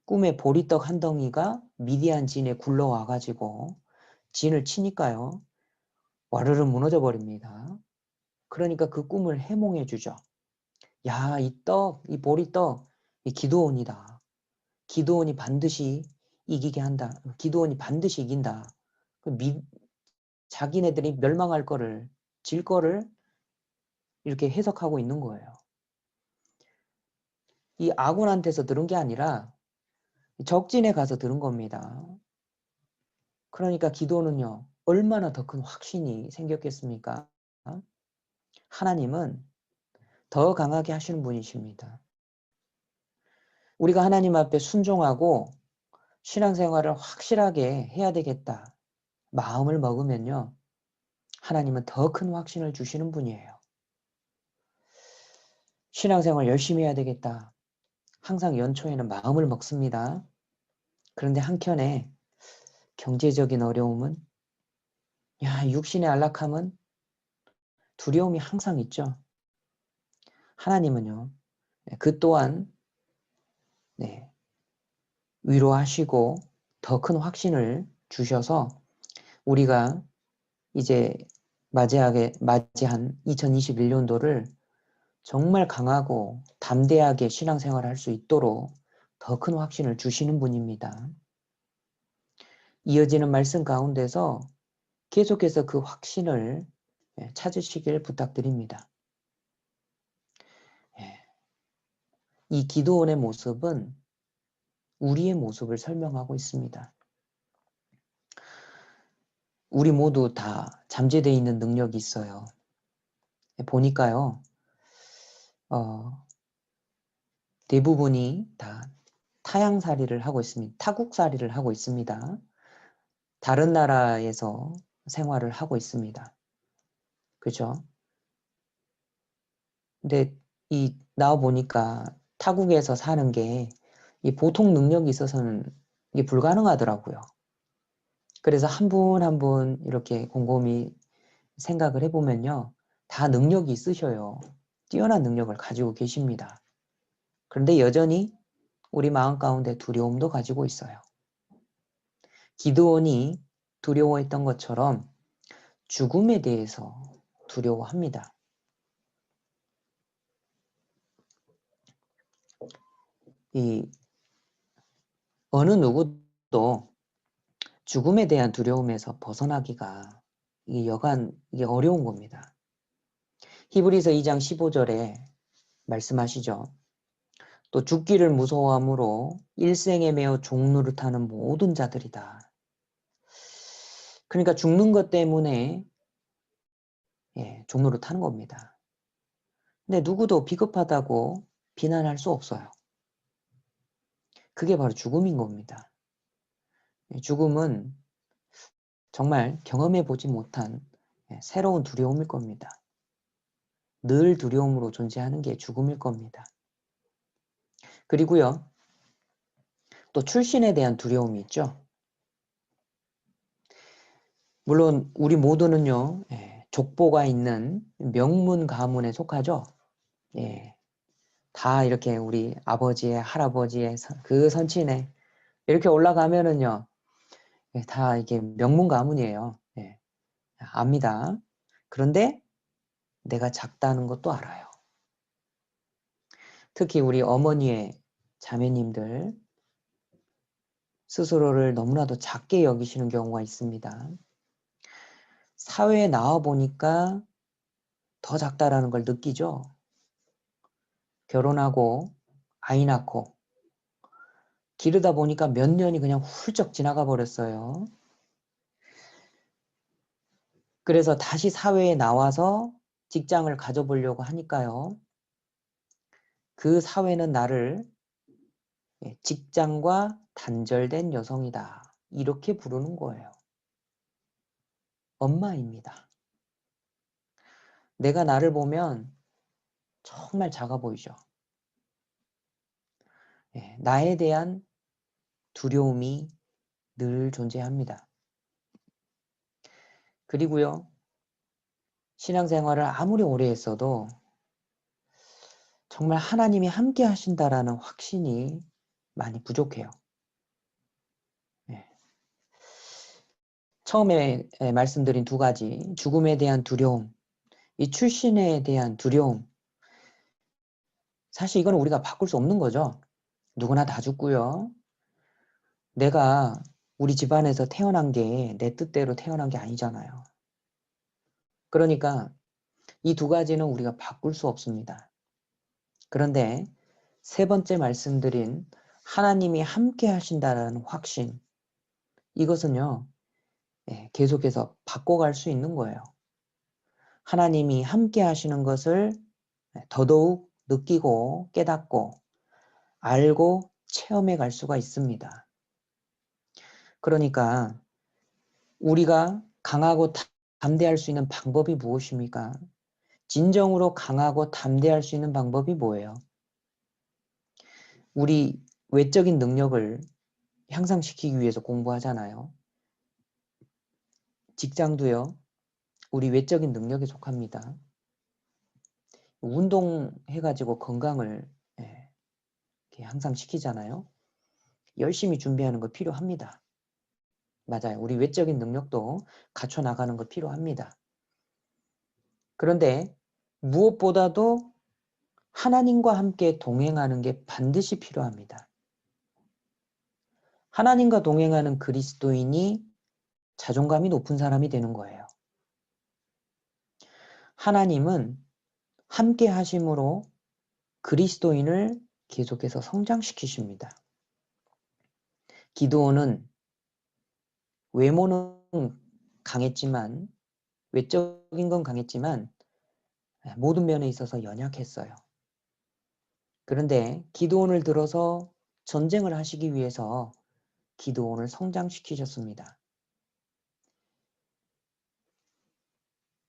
꿈에 보리떡 한 덩이가 미디안 진에 굴러와가지고 진을 치니까요. 와르르 무너져 버립니다. 그러니까 그 꿈을 해몽해 주죠. 야, 이 떡, 이 보리떡, 이 기드온이다. 기드온이 반드시 이기게 한다. 기드온이 반드시 이긴다. 자기네들이 멸망할 거를, 질 거를 이렇게 해석하고 있는 거예요. 이 아곤한테서 들은 게 아니라 적진에 가서 들은 겁니다. 그러니까 기도는요, 얼마나 더 큰 확신이 생겼겠습니까? 하나님은 더 강하게 하시는 분이십니다. 우리가 하나님 앞에 순종하고 신앙생활을 확실하게 해야 되겠다. 마음을 먹으면요, 하나님은 더 큰 확신을 주시는 분이에요. 신앙생활 열심히 해야 되겠다. 항상 연초에는 마음을 먹습니다. 그런데 한켠에 경제적인 어려움은, 육신의 안락함은 두려움이 항상 있죠. 하나님은요, 그 또한 위로하시고 더 큰 확신을 주셔서 우리가 이제 맞이한 2021년도를 정말 강하고 담대하게 신앙생활을 할 수 있도록 더 큰 확신을 주시는 분입니다. 이어지는 말씀 가운데서 계속해서 그 확신을 찾으시길 부탁드립니다. 이 기도원의 모습은 우리의 모습을 설명하고 있습니다. 우리 모두 다 잠재되어 있는 능력이 있어요. 보니까요, 대부분이 다 타향살이를 하고 있습니다. 타국살이를 하고 있습니다. 다른 나라에서 생활을 하고 있습니다. 그죠? 근데 나와 보니까 타국에서 사는 게 이 보통 능력이 있어서는 이게 불가능하더라고요. 그래서 한 분 한 분 이렇게 곰곰이 생각을 해보면요. 다 능력이 있으셔요. 뛰어난 능력을 가지고 계십니다. 그런데 여전히 우리 마음 가운데 두려움도 가지고 있어요. 기드온이 두려워했던 것처럼 죽음에 대해서 두려워합니다. 어느 누구도 죽음에 대한 두려움에서 벗어나기가 이게 어려운 겁니다. 히브리서 2장 15절에 말씀하시죠. 또 죽기를 무서워함으로 일생에 매어 종노릇하는 모든 자들이다. 그러니까 죽는 것 때문에 종노릇하는 겁니다. 근데 누구도 비겁하다고 비난할 수 없어요. 그게 바로 죽음인 겁니다. 죽음은 정말 경험해 보지 못한 새로운 두려움일 겁니다. 늘 두려움으로 존재하는 게 죽음일 겁니다. 그리고요, 또 출신에 대한 두려움이 있죠. 물론 우리 모두는요, 족보가 있는 명문 가문에 속하죠. 다 이렇게 우리 아버지의 할아버지의 그 선친에 이렇게 올라가면은요, 다 이게 명문 가문이에요. 압니다. 그런데 내가 작다는 것도 알아요. 특히 우리 어머니의 자매님들 스스로를 너무나도 작게 여기시는 경우가 있습니다. 사회에 나와 보니까 더 작다라는 걸 느끼죠. 결혼하고 아이 낳고 기르다 보니까 몇 년이 그냥 훌쩍 지나가 버렸어요. 그래서 다시 사회에 나와서 직장을 가져보려고 하니까요. 그 사회는 나를 직장과 단절된 여성이다. 이렇게 부르는 거예요. 엄마입니다. 내가 나를 보면 정말 작아 보이죠. 나에 대한 두려움이 늘 존재합니다. 그리고요, 신앙생활을 아무리 오래 했어도 정말 하나님이 함께 하신다라는 확신이 많이 부족해요. 처음에 말씀드린 두 가지, 죽음에 대한 두려움, 이 출신에 대한 두려움, 사실 이건 우리가 바꿀 수 없는 거죠. 누구나 다 죽고요. 내가 우리 집안에서 태어난 게 내 뜻대로 태어난 게 아니잖아요. 그러니까 이 두 가지는 우리가 바꿀 수 없습니다. 그런데 세 번째 말씀드린 하나님이 함께 하신다는 확신, 이것은요, 계속해서 바꿔갈 수 있는 거예요. 하나님이 함께 하시는 것을 더더욱 느끼고 깨닫고 알고 체험해 갈 수가 있습니다. 그러니까 우리가 강하고 담대할 수 있는 방법이 무엇입니까? 진정으로 강하고 담대할 수 있는 방법이 뭐예요? 우리 외적인 능력을 향상시키기 위해서 공부하잖아요. 직장도요, 우리 외적인 능력에 속합니다. 운동해가지고 건강을 이렇게 향상시키잖아요. 열심히 준비하는 거 필요합니다. 맞아요. 우리 외적인 능력도 갖춰 나가는 거 필요합니다. 그런데 무엇보다도 하나님과 함께 동행하는 게 반드시 필요합니다. 하나님과 동행하는 그리스도인이 자존감이 높은 사람이 되는 거예요. 하나님은 함께 하심으로 그리스도인을 계속해서 성장시키십니다. 기드온은 외모는 강했지만, 외적인 건 강했지만 모든 면에 있어서 연약했어요. 그런데 기드온을 들어서 전쟁을 하시기 위해서 기드온을 성장시키셨습니다.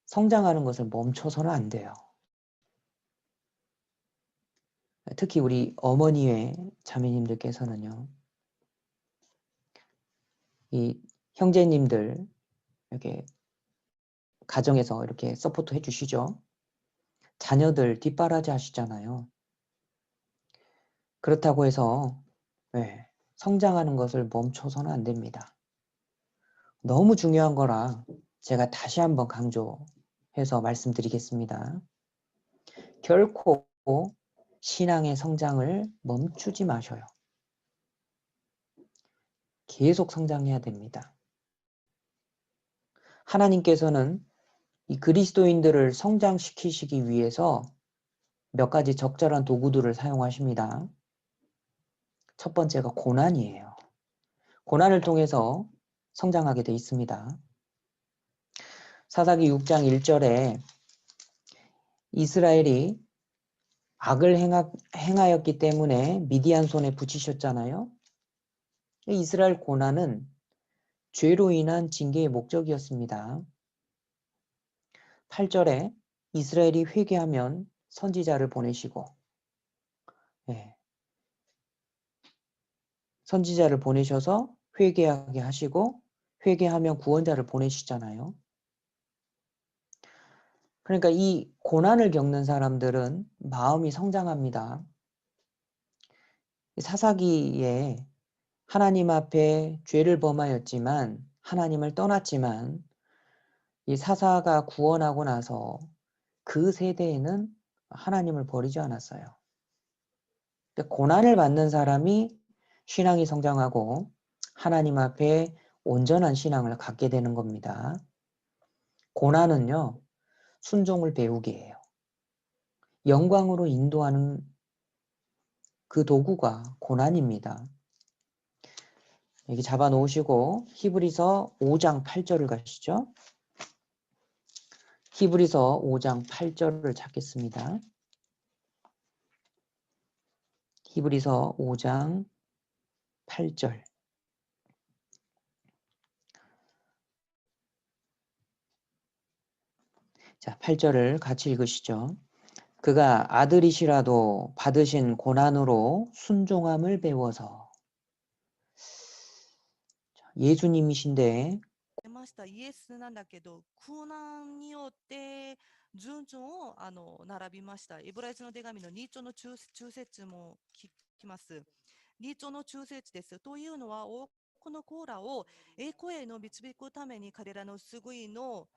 성장하는 것을 멈춰서는 안 돼요. 특히 우리 어머니의 자매님들께서는요, 이 형제님들 이렇게 가정에서 이렇게 서포트 해주시죠. 자녀들 뒷바라지 하시잖아요. 그렇다고 해서 성장하는 것을 멈춰서는 안 됩니다. 너무 중요한 거라 제가 다시 한번 강조해서 말씀드리겠습니다. 결코 신앙의 성장을 멈추지 마셔요. 계속 성장해야 됩니다. 하나님께서는 이 그리스도인들을 성장시키시기 위해서 몇 가지 적절한 도구들을 사용하십니다. 첫 번째가 고난이에요. 고난을 통해서 성장하게 돼 있습니다. 사사기 6장 1절에 이스라엘이 악을 행하였기 때문에 미디안 손에 붙이셨잖아요. 이스라엘 고난은 죄로 인한 징계의 목적이었습니다. 8절에 이스라엘이 회개하면 선지자를 보내시고, 선지자를 보내셔서 회개하게 하시고, 회개하면 구원자를 보내시잖아요. 그러니까 이 고난을 겪는 사람들은 마음이 성장합니다. 사사기에 하나님 앞에 죄를 범하였지만, 하나님을 떠났지만, 이 사사가 구원하고 나서 그 세대에는 하나님을 버리지 않았어요. 고난을 받는 사람이 신앙이 성장하고 하나님 앞에 온전한 신앙을 갖게 되는 겁니다. 고난은요, 순종을 배우게 해요. 영광으로 인도하는 그 도구가 고난입니다. 여기 잡아 놓으시고 히브리서 5장 8절을 가시죠. 히브리서 5장 8절을 찾겠습니다. 히브리서 5장 8절. 자, 8절을 같이 읽으시죠. 그가 아들이시라도 받으신 고난으로 순종함을 배워서. 예수님이신데 出ましたイエスなんだけど、苦難によって順序を並びました。エブライスの手紙の2章の中節も聞きます。2章の中節です。というのは、多くこの子らを栄光への導くために彼らの救いの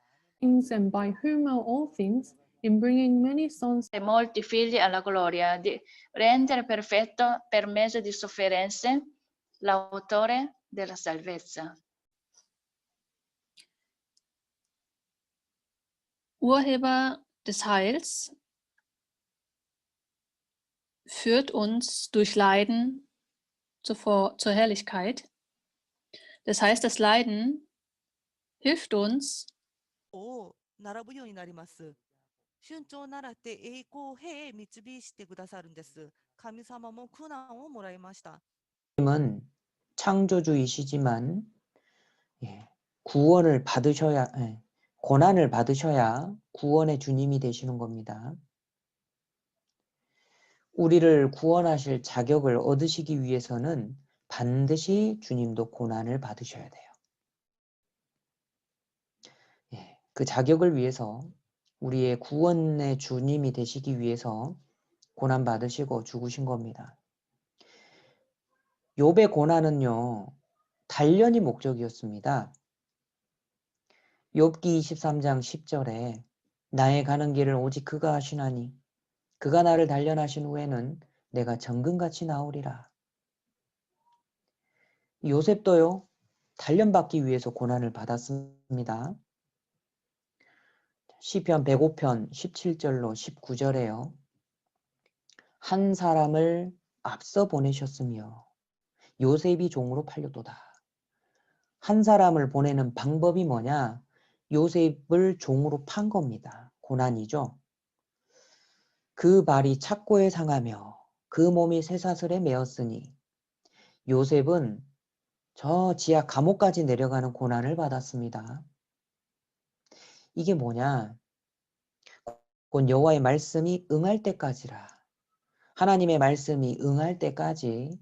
things and by whom are all things, in bringing many sons e molti figli alla gloria, di rendere perfetto per mezzo di sofferenze l'autore della salvezza. Urheber des Heils führt uns durch Leiden zur Herrlichkeit. Das heißt, das Leiden hilft uns, を並ぶようになります。春潮を習って栄光へ導いてくださるんです。神様も苦難をもらいました。 하나님은 창조주이시지만 구원을 받으셔야 고난을 받으셔야 구원의 주님이 되시는 겁니다. 우리를 구원하실 자격을 얻으시기 위해서는 반드시 주님도 고난을 받으셔야 돼요. 그 자격을 위해서 우리의 구원의 주님이 되시기 위해서 고난 받으시고 죽으신 겁니다. 욥의 고난은요, 단련이 목적이었습니다. 욥기 23장 10절에 나의 가는 길을 오직 그가 하시나니 그가 나를 단련하신 후에는 내가 정금같이 나오리라. 요셉도요, 단련받기 위해서 고난을 받았습니다. 시편 105편 17절로 19절에요. 한 사람을 앞서 보내셨으며 요셉이 종으로 팔려도다. 한 사람을 보내는 방법이 뭐냐? 요셉을 종으로 판 겁니다. 고난이죠. 그 발이 착고에 상하며 그 몸이 쇠사슬에 매었으니 요셉은 저 지하 감옥까지 내려가는 고난을 받았습니다. 이게 뭐냐? 곧 여호와의 말씀이 응할 때까지라. 하나님의 말씀이 응할 때까지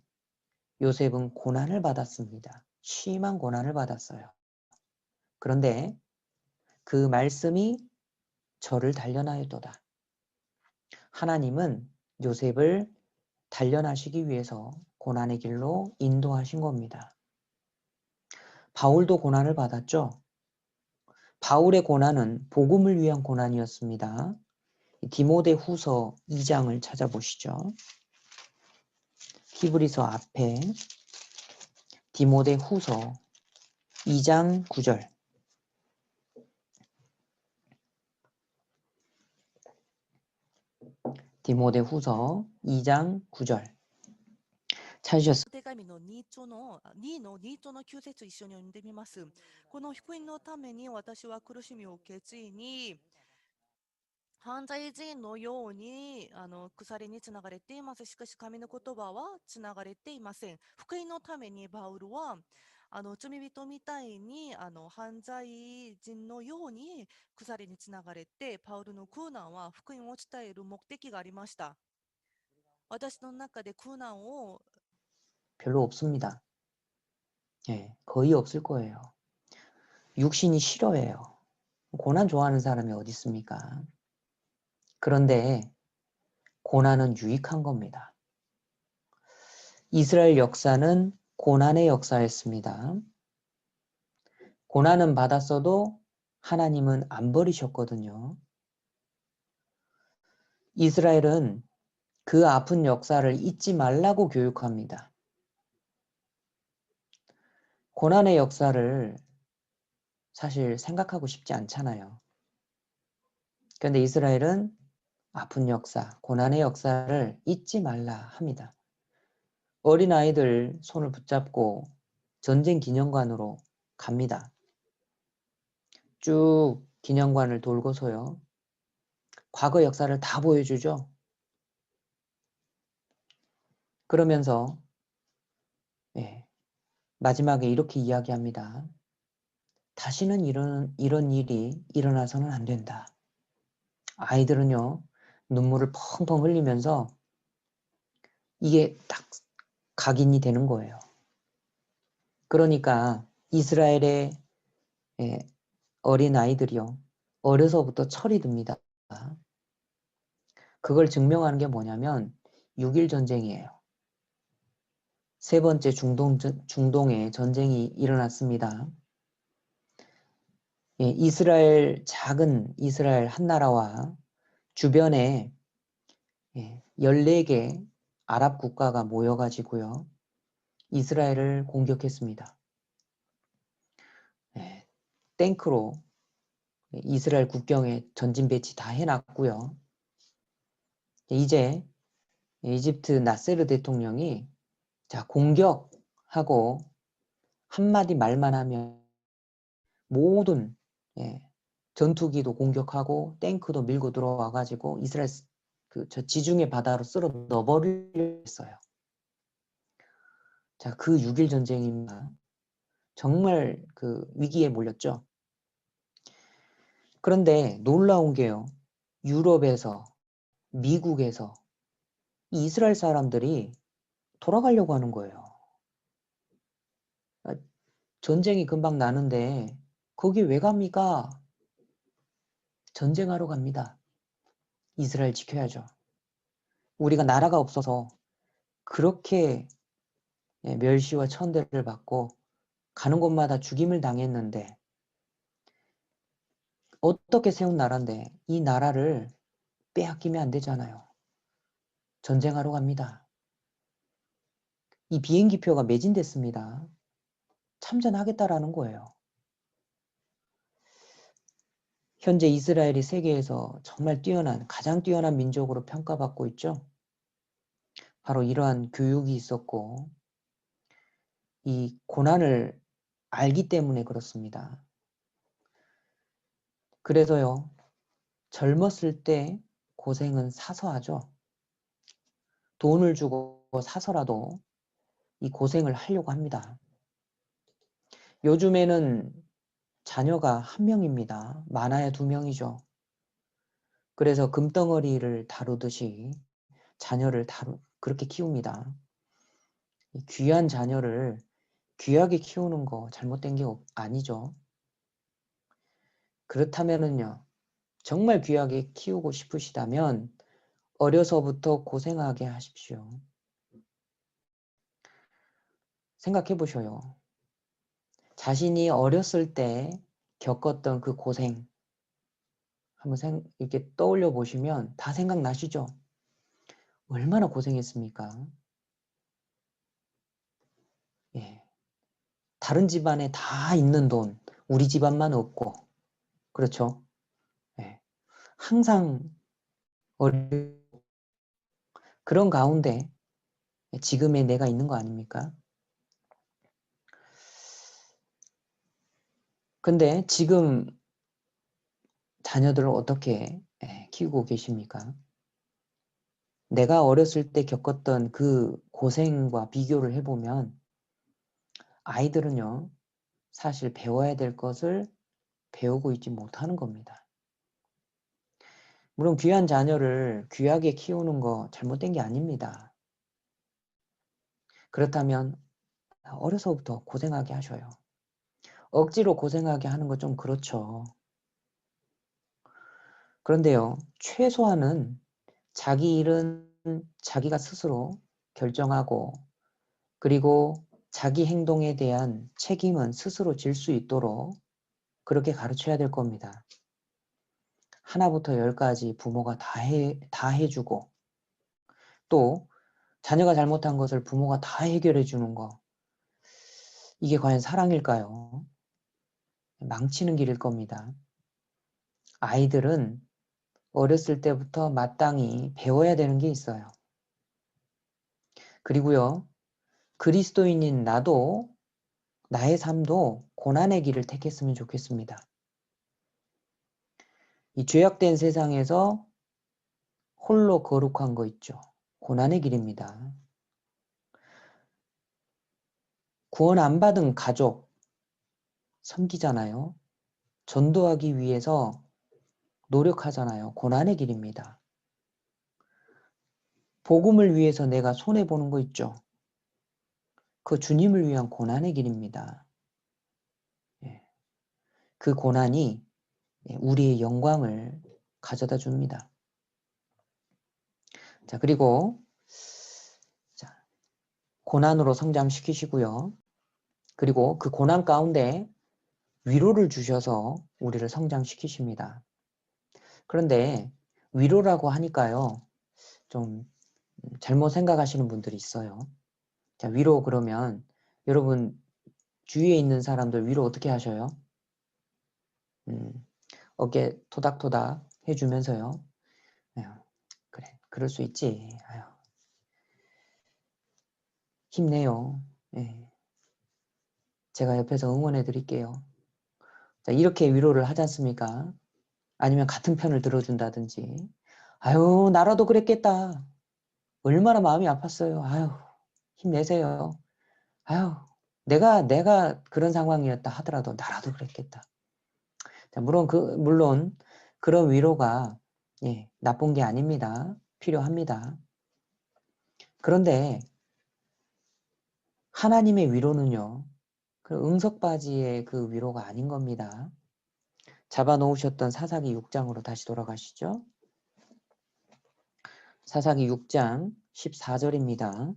요셉은 고난을 받았습니다. 심한 고난을 받았어요. 그런데 그 말씀이 저를 단련하였도다. 하나님은 요셉을 단련하시기 위해서 고난의 길로 인도하신 겁니다. 바울도 고난을 받았죠. 바울의 고난은 복음을 위한 고난이었습니다. 디모데 후서 2장을 찾아보시죠. 히브리서 앞에 디모데 후서 2장 9절. 디모데 후서 2장 9절. 찾으셨습니까? 手紙の2章の9節一緒に読んでみます。この福音のために私は苦しみを決意に犯罪人のように鎖につながれています。しかし神の言葉はつながれていません。福音のためにパウルは罪人みたいに犯罪人のように鎖につながれて、パウルの苦難は福音を伝える目的がありました。私の中で苦難を 별로 없습니다. 거의 없을 거예요. 육신이 싫어해요. 고난 좋아하는 사람이 어디 있습니까? 그런데 고난은 유익한 겁니다. 이스라엘 역사는 고난의 역사였습니다. 고난은 받았어도 하나님은 안 버리셨거든요. 이스라엘은 그 아픈 역사를 잊지 말라고 교육합니다. 고난의 역사를 사실 생각하고 싶지 않잖아요. 그런데 이스라엘은 아픈 역사, 고난의 역사를 잊지 말라 합니다. 어린아이들 손을 붙잡고 전쟁 기념관으로 갑니다. 쭉 기념관을 돌고서요. 과거 역사를 다 보여주죠. 그러면서 마지막에 이렇게 이야기합니다. 다시는 이런 일이 일어나서는 안 된다. 아이들은요, 눈물을 펑펑 흘리면서 이게 딱 각인이 되는 거예요. 그러니까 이스라엘의 어린 아이들이요, 어려서부터 철이 듭니다. 그걸 증명하는 게 뭐냐면 6.1 전쟁이에요. 세 번째 중동의 전쟁이 일어났습니다. 예, 작은 이스라엘 한 나라와 주변에 14개 아랍 국가가 모여가지고요. 이스라엘을 공격했습니다. 탱크로 이스라엘 국경에 전진 배치 다 해놨고요. 이제 이집트 나세르 대통령이 자, 공격하고 한마디 말만 하면 모든 전투기도 공격하고 탱크도 밀고 들어와가지고 이스라엘 저 지중해 바다로 쓸어 넣어버리려 했어요. 자, 그 6일 전쟁입니다. 정말 그 위기에 몰렸죠. 그런데 놀라운 게요. 유럽에서, 미국에서 이 이스라엘 사람들이 돌아가려고 하는 거예요. 전쟁이 금방 나는데 거기 왜 갑니까? 전쟁하러 갑니다. 이스라엘 지켜야죠. 우리가 나라가 없어서 그렇게 멸시와 천대를 받고 가는 곳마다 죽임을 당했는데 어떻게 세운 나라인데 이 나라를 빼앗기면 안 되잖아요. 전쟁하러 갑니다. 이 비행기표가 매진됐습니다. 참전하겠다라는 거예요. 현재 이스라엘이 세계에서 정말 가장 뛰어난 민족으로 평가받고 있죠. 바로 이러한 교육이 있었고 이 고난을 알기 때문에 그렇습니다. 그래서요. 젊었을 때 고생은 사서 하죠. 돈을 주고 사서라도 이 고생을 하려고 합니다. 요즘에는 자녀가 1명입니다. 많아야 2명이죠. 그래서 금덩어리를 다루듯이 자녀를 그렇게 키웁니다. 귀한 자녀를 귀하게 키우는 거 잘못된 게 아니죠. 그렇다면은요. 정말 귀하게 키우고 싶으시다면 어려서부터 고생하게 하십시오. 생각해 보셔요. 자신이 어렸을 때 겪었던 그 고생 한번 이렇게 떠올려 보시면 다 생각나시죠? 얼마나 고생했습니까? 예. 다른 집안에 다 있는 돈, 우리 집안만 없고, 그렇죠? 예. 항상 그런 가운데 지금의 내가 있는 거 아닙니까? 근데 지금 자녀들을 어떻게 키우고 계십니까? 내가 어렸을 때 겪었던 그 고생과 비교를 해보면 아이들은요, 사실 배워야 될 것을 배우고 있지 못하는 겁니다. 물론 귀한 자녀를 귀하게 키우는 거 잘못된 게 아닙니다. 그렇다면 어려서부터 고생하게 하셔요. 억지로 고생하게 하는 거 좀 그렇죠. 그런데요, 최소한은 자기 일은 자기가 스스로 결정하고 그리고 자기 행동에 대한 책임은 스스로 질 수 있도록 그렇게 가르쳐야 될 겁니다. 하나부터 10까지 부모가 다 해주고 또 자녀가 잘못한 것을 부모가 다 해결해 주는 거 이게 과연 사랑일까요? 망치는 길일 겁니다. 아이들은 어렸을 때부터 마땅히 배워야 되는 게 있어요. 그리고요. 그리스도인인 나도 나의 삶도 고난의 길을 택했으면 좋겠습니다. 이 죄악된 세상에서 홀로 거룩한 거 있죠. 고난의 길입니다. 구원 안 받은 가족 섬기잖아요. 전도하기 위해서 노력하잖아요. 고난의 길입니다. 복음을 위해서 내가 손해보는 거 있죠. 그 주님을 위한 고난의 길입니다. 그 고난이 우리의 영광을 가져다 줍니다. 자, 그리고 고난으로 성장시키시고요. 그리고 그 고난 가운데 위로를 주셔서 우리를 성장시키십니다. 그런데 위로라고 하니까요, 좀 잘못 생각하시는 분들이 있어요. 자, 위로 그러면 여러분 주위에 있는 사람들 위로 어떻게 하셔요? 어깨 토닥토닥 해주면서요. 아유, 그래, 그럴 수 있지. 아유, 힘내요. 예. 제가 옆에서 응원해 드릴게요. 자, 이렇게 위로를 하지 않습니까? 아니면 같은 편을 들어준다든지. 아유, 나라도 그랬겠다. 얼마나 마음이 아팠어요. 아유, 힘내세요. 아유, 내가 그런 상황이었다 하더라도 나라도 그랬겠다. 자, 물론 그런 위로가 예, 나쁜 게 아닙니다. 필요합니다. 그런데 하나님의 위로는요, 그 응석바지의 그 위로가 아닌 겁니다. 잡아놓으셨던 사사기 6장으로 다시 돌아가시죠. 사사기 6장 14절입니다.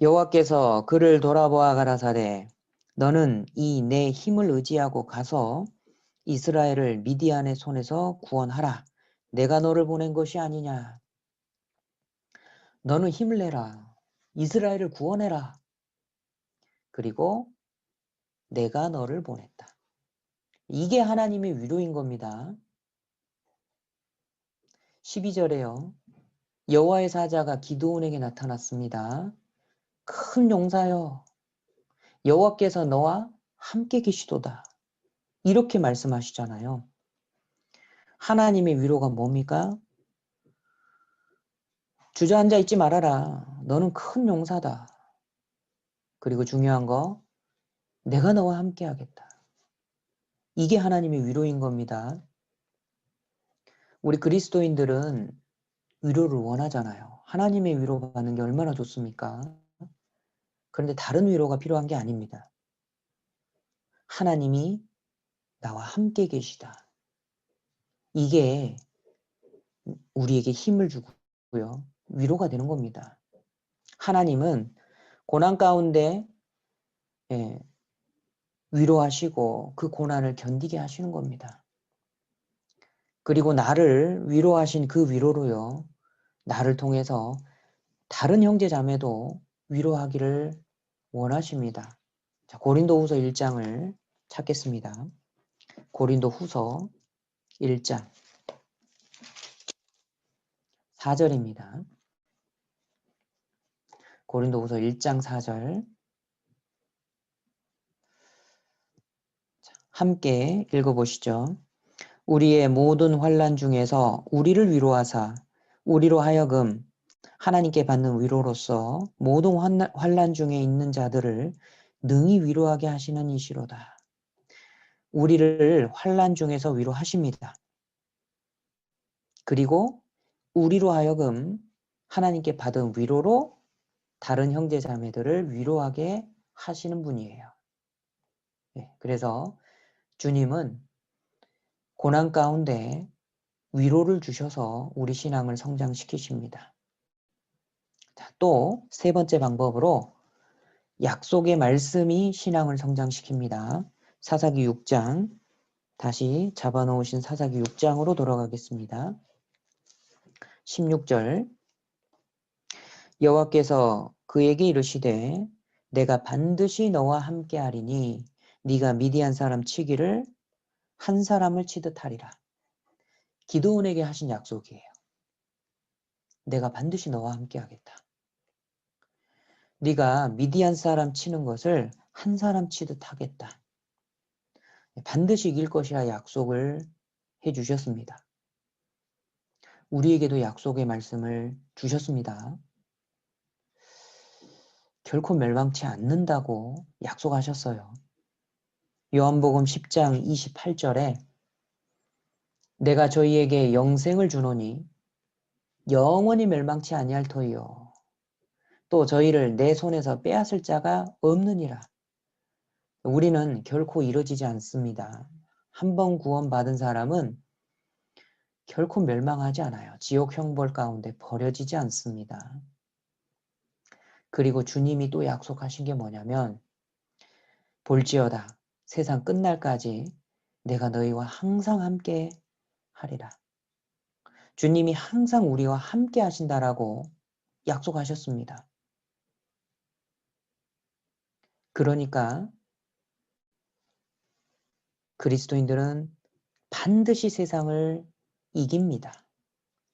여호와께서 그를 돌아보아 가라사대 너는 이 내 힘을 의지하고 가서 이스라엘을 미디안의 손에서 구원하라. 내가 너를 보낸 것이 아니냐. 너는 힘을 내라. 이스라엘을 구원해라. 그리고 내가 너를 보냈다. 이게 하나님의 위로인 겁니다. 12절에요. 여호와의 사자가 기드온에게 나타났습니다. 큰 용사여, 여호와께서 너와 함께 계시도다. 이렇게 말씀하시잖아요. 하나님의 위로가 뭡니까? 주저앉아 있지 말아라. 너는 큰 용사다. 그리고 중요한 거, 내가 너와 함께 하겠다. 이게 하나님의 위로인 겁니다. 우리 그리스도인들은 위로를 원하잖아요. 하나님의 위로 받는 게 얼마나 좋습니까? 그런데 다른 위로가 필요한 게 아닙니다. 하나님이 나와 함께 계시다. 이게 우리에게 힘을 주고요. 위로가 되는 겁니다. 하나님은 고난 가운데 위로하시고 그 고난을 견디게 하시는 겁니다. 그리고 나를 위로하신 그 위로로요. 나를 통해서 다른 형제 자매도 위로하기를 원하십니다. 자, 고린도후서 1장을 찾겠습니다. 고린도후서 1장 4절입니다. 고린도후서 1장 4절 함께 읽어보시죠. 우리의 모든 환난 중에서 우리를 위로하사 우리로 하여금 하나님께 받는 위로로서 모든 환난 중에 있는 자들을 능히 위로하게 하시는 이시로다. 우리를 환난 중에서 위로하십니다. 그리고 우리로 하여금 하나님께 받은 위로로 다른 형제 자매들을 위로하게 하시는 분이에요. 그래서 주님은 고난 가운데 위로를 주셔서 우리 신앙을 성장시키십니다. 또 세 번째 방법으로 약속의 말씀이 신앙을 성장시킵니다. 사사기 6장 다시 잡아놓으신 사사기 6장으로 돌아가겠습니다. 16절 여호와께서 그에게 이르시되 내가 반드시 너와 함께하리니 네가 미디안 사람 치기를 한 사람을 치듯 하리라. 기드온에게 하신 약속이에요. 내가 반드시 너와 함께하겠다. 네가 미디안 사람 치는 것을 한 사람 치듯 하겠다. 반드시 이길 것이라 약속을 해주셨습니다. 우리에게도 약속의 말씀을 주셨습니다. 결코 멸망치 않는다고 약속하셨어요. 요한복음 10장 28절에 내가 저희에게 영생을 주노니 영원히 멸망치 아니할 터이요 또 저희를 내 손에서 빼앗을 자가 없느니라. 우리는 결코 이루어지지 않습니다. 한 번 구원받은 사람은 결코 멸망하지 않아요. 지옥 형벌 가운데 버려지지 않습니다. 그리고 주님이 또 약속하신 게 뭐냐면 볼지어다 세상 끝날까지 내가 너희와 항상 함께 하리라. 주님이 항상 우리와 함께 하신다라고 약속하셨습니다. 그러니까 그리스도인들은 반드시 세상을 이깁니다.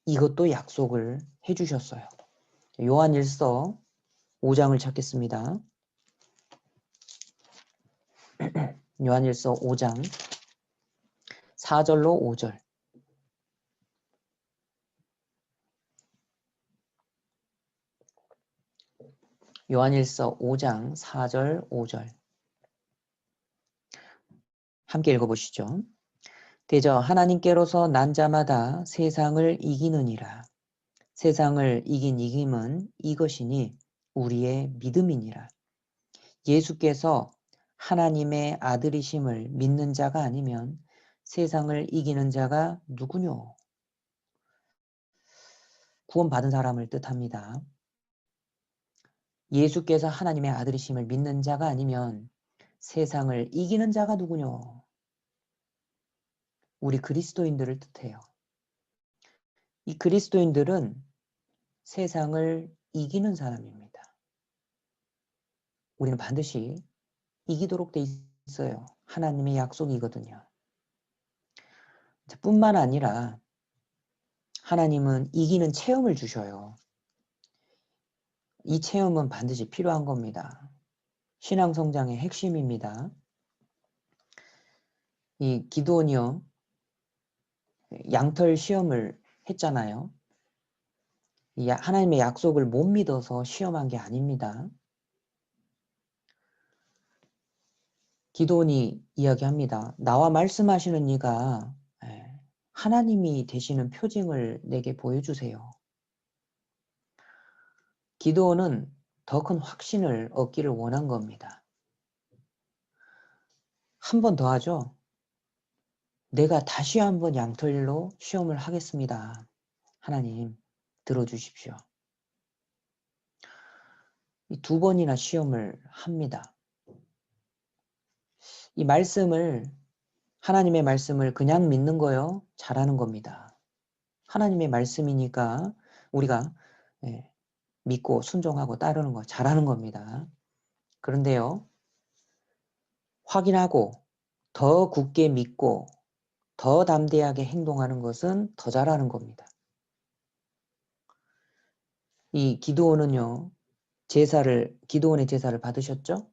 이것도 약속을 해주셨어요. 요한일서 5장을 찾겠습니다. 요한일서 5장 4절로 5절. 요한일서 5장 4절 5절. 함께 읽어보시죠. 대저 하나님께로서 난 자마다 세상을 이기느니라. 세상을 이긴 이김은 이것이니 우리의 믿음이니라. 예수께서 하나님의 아들이심을 믿는 자가 아니면 세상을 이기는 자가 누구뇨? 구원받은 사람을 뜻합니다. 예수께서 하나님의 아들이심을 믿는 자가 아니면 세상을 이기는 자가 누구뇨? 우리 그리스도인들을 뜻해요. 이 그리스도인들은 세상을 이기는 사람입니다. 우리는 반드시 이기도록 돼 있어요. 하나님의 약속이거든요. 뿐만 아니라 하나님은 이기는 체험을 주셔요. 이 체험은 반드시 필요한 겁니다. 신앙 성장의 핵심입니다. 이 기드온이요, 양털 시험을 했잖아요. 하나님의 약속을 못 믿어서 시험한 게 아닙니다. 기드온이 이야기합니다. 나와 말씀하시는 이가 하나님이 되시는 표징을 내게 보여주세요. 기드온은 더 큰 확신을 얻기를 원한 겁니다. 한 번 더 하죠. 내가 다시 한번 양털로 시험을 하겠습니다. 하나님 들어주십시오. 이 2번이나 시험을 합니다. 이 말씀을, 하나님의 말씀을 그냥 믿는 거요, 잘하는 겁니다. 하나님의 말씀이니까 우리가 믿고 순종하고 따르는 거 잘하는 겁니다. 그런데요, 확인하고 더 굳게 믿고 더 담대하게 행동하는 것은 더 잘하는 겁니다. 이 기드온은요, 기드온의 제사를 받으셨죠?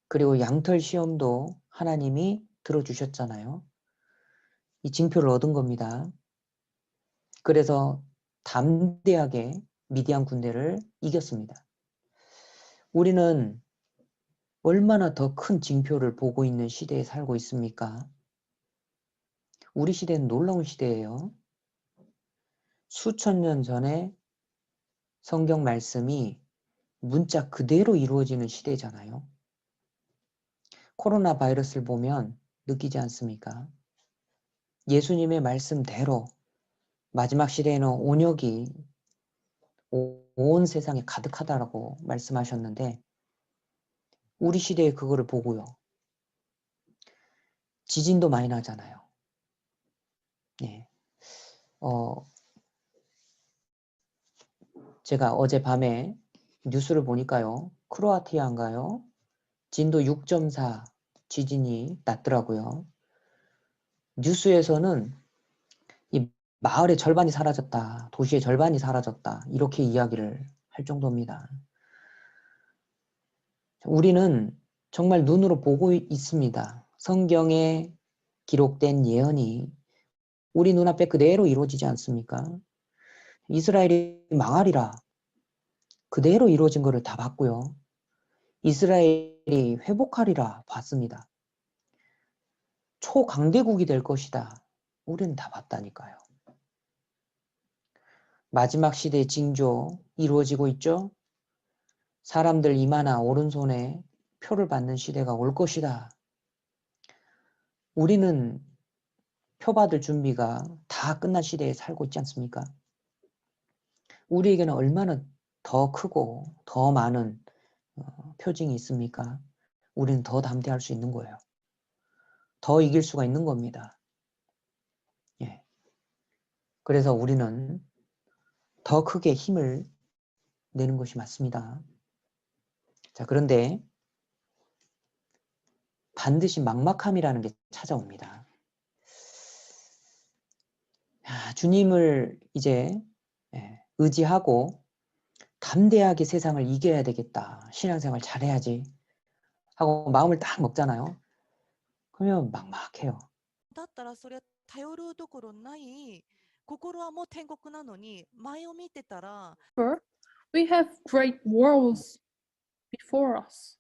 그리고 양털 시험도 하나님이 들어주셨잖아요. 이 징표를 얻은 겁니다. 그래서 담대하게 미디안 군대를 이겼습니다. 우리는 얼마나 더 큰 징표를 보고 있는 시대에 살고 있습니까? 우리 시대는 놀라운 시대예요. 수천 년 전에 성경 말씀이 문자 그대로 이루어지는 시대잖아요. 코로나 바이러스를 보면 느끼지 않습니까? 예수님의 말씀대로 마지막 시대에는 온역이 온 세상에 가득하다라고 말씀하셨는데 우리 시대에 그거를 보고요. 지진도 많이 나잖아요. 네. 제가 어젯밤에 뉴스를 보니까요. 크로아티아인가요? 진도 6.4 지진이 났더라고요. 뉴스에서는 이 마을의 절반이 사라졌다. 도시의 절반이 사라졌다. 이렇게 이야기를 할 정도입니다. 우리는 정말 눈으로 보고 있습니다. 성경에 기록된 예언이 우리 눈앞에 그대로 이루어지지 않습니까? 이스라엘이 망하리라. 그대로 이루어진 것을 다 봤고요. 이스라엘이 회복하리라 봤습니다. 초강대국이 될 것이다. 우리는 다 봤다니까요. 마지막 시대의 징조 이루어지고 있죠. 사람들 이마나 오른손에 표를 받는 시대가 올 것이다. 우리는 표받을 준비가 다 끝난 시대에 살고 있지 않습니까? 우리에게는 얼마나 더 크고 더 많은 표징이 있습니까? 우리는 더 담대할 수 있는 거예요. 더 이길 수가 있는 겁니다. 예. 그래서 우리는 더 크게 힘을 내는 것이 맞습니다. 자, 그런데 반드시 막막함이라는 게 찾아옵니다. 주님을 이제 의지하고 담대하게 세상을 이겨야 되겠다. 신앙생활 잘해야지 하고 마음을 딱 먹잖아요. 그러면 막막해요. だったらそれ頼るところない。心はもう天国なのに、前を見てたら、 We have great worlds before us.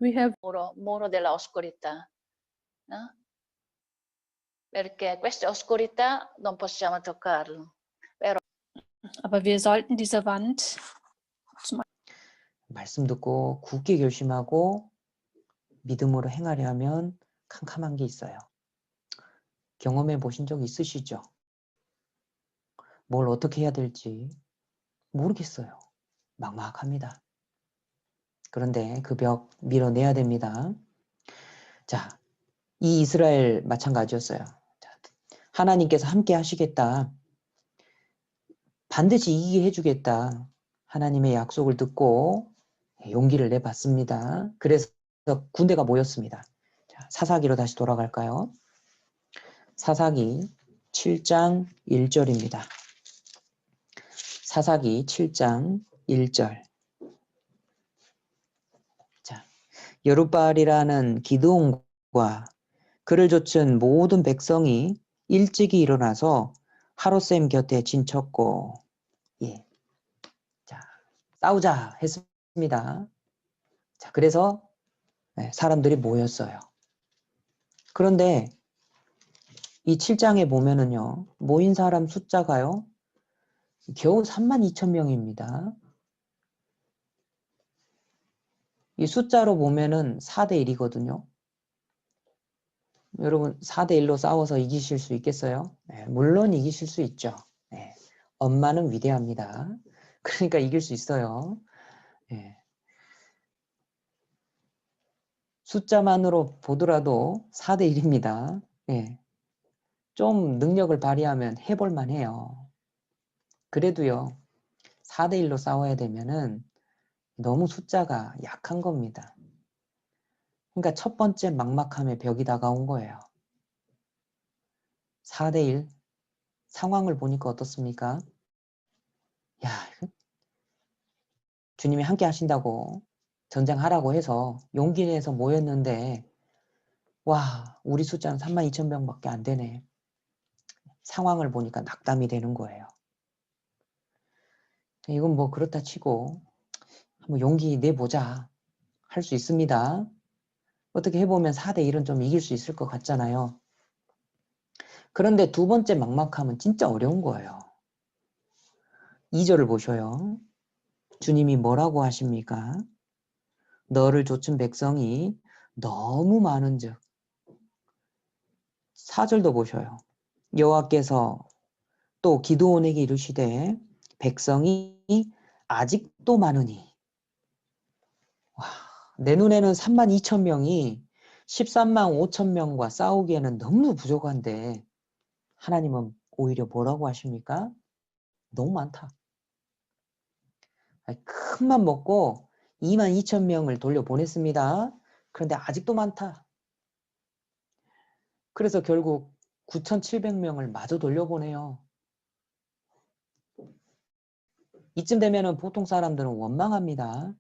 We have muro della oscurità, no? Perché questa oscurità non possiamo toccarlo. Aber wir sollten diese Wand 말씀 듣고 굳게 결심하고 믿음으로 행하려 하면 캄캄한 게 있어요. 경험해 보신 적 있으시죠? 뭘 어떻게 해야 될지 모르겠어요. 막막합니다. 그런데 그 벽 밀어내야 됩니다. 자, 이 이스라엘 마찬가지였어요. 자, 하나님께서 함께 하시겠다. 반드시 이기게 해주겠다. 하나님의 약속을 듣고 용기를 내봤습니다. 그래서 군대가 모였습니다. 자, 사사기로 다시 돌아갈까요? 사사기 7장 1절입니다. 사사기 7장 1절. 자, 여룻바알이라는 기드온과 그를 좇은 모든 백성이 일찍이 일어나서 하롯셈 곁에 진쳤고, 예, 자, 싸우자 했습니다. 자, 그래서 사람들이 모였어요. 그런데 이 7장에 보면은요, 모인 사람 숫자가요, 겨우 32,000명입니다. 이 숫자로 보면은 4대 1이거든요. 여러분 4대 1로 싸워서 이기실 수 있겠어요? 네, 물론 이기실 수 있죠. 네, 엄마는 위대합니다. 그러니까 이길 수 있어요. 네. 숫자만으로 보더라도 4대 1입니다. 네. 좀 능력을 발휘하면 해볼만 해요. 그래도요, 4대 1로 싸워야 되면은 너무 숫자가 약한 겁니다. 그러니까 첫 번째 막막함의 벽이 다가온 거예요. 4대 1 상황을 보니까 어떻습니까? 야, 주님이 함께 하신다고 전쟁하라고 해서 용기 내서 모였는데 와, 우리 숫자는 32,000명밖에 안 되네. 상황을 보니까 낙담이 되는 거예요. 이건 뭐 그렇다 치고 한번 용기 내보자. 할 수 있습니다. 어떻게 해보면 4대 1은 좀 이길 수 있을 것 같잖아요. 그런데 두 번째 막막함은 진짜 어려운 거예요. 2절을 보셔요. 주님이 뭐라고 하십니까? 너를 좇은 백성이 너무 많은즉. 4절도 보셔요. 여호와께서 또 기드온에게 이르시되 백성이 아직도 많으니. 와, 내 눈에는 32,000명이 13만 5천 명과 싸우기에는 너무 부족한데 하나님은 오히려 뭐라고 하십니까? 너무 많다. 큰맘 먹고 2만 2천 명을 돌려보냈습니다. 그런데 아직도 많다. 그래서 결국 9,700명을 마저 돌려보내요. 이쯤 되면은 보통 사람들은 원망합니다.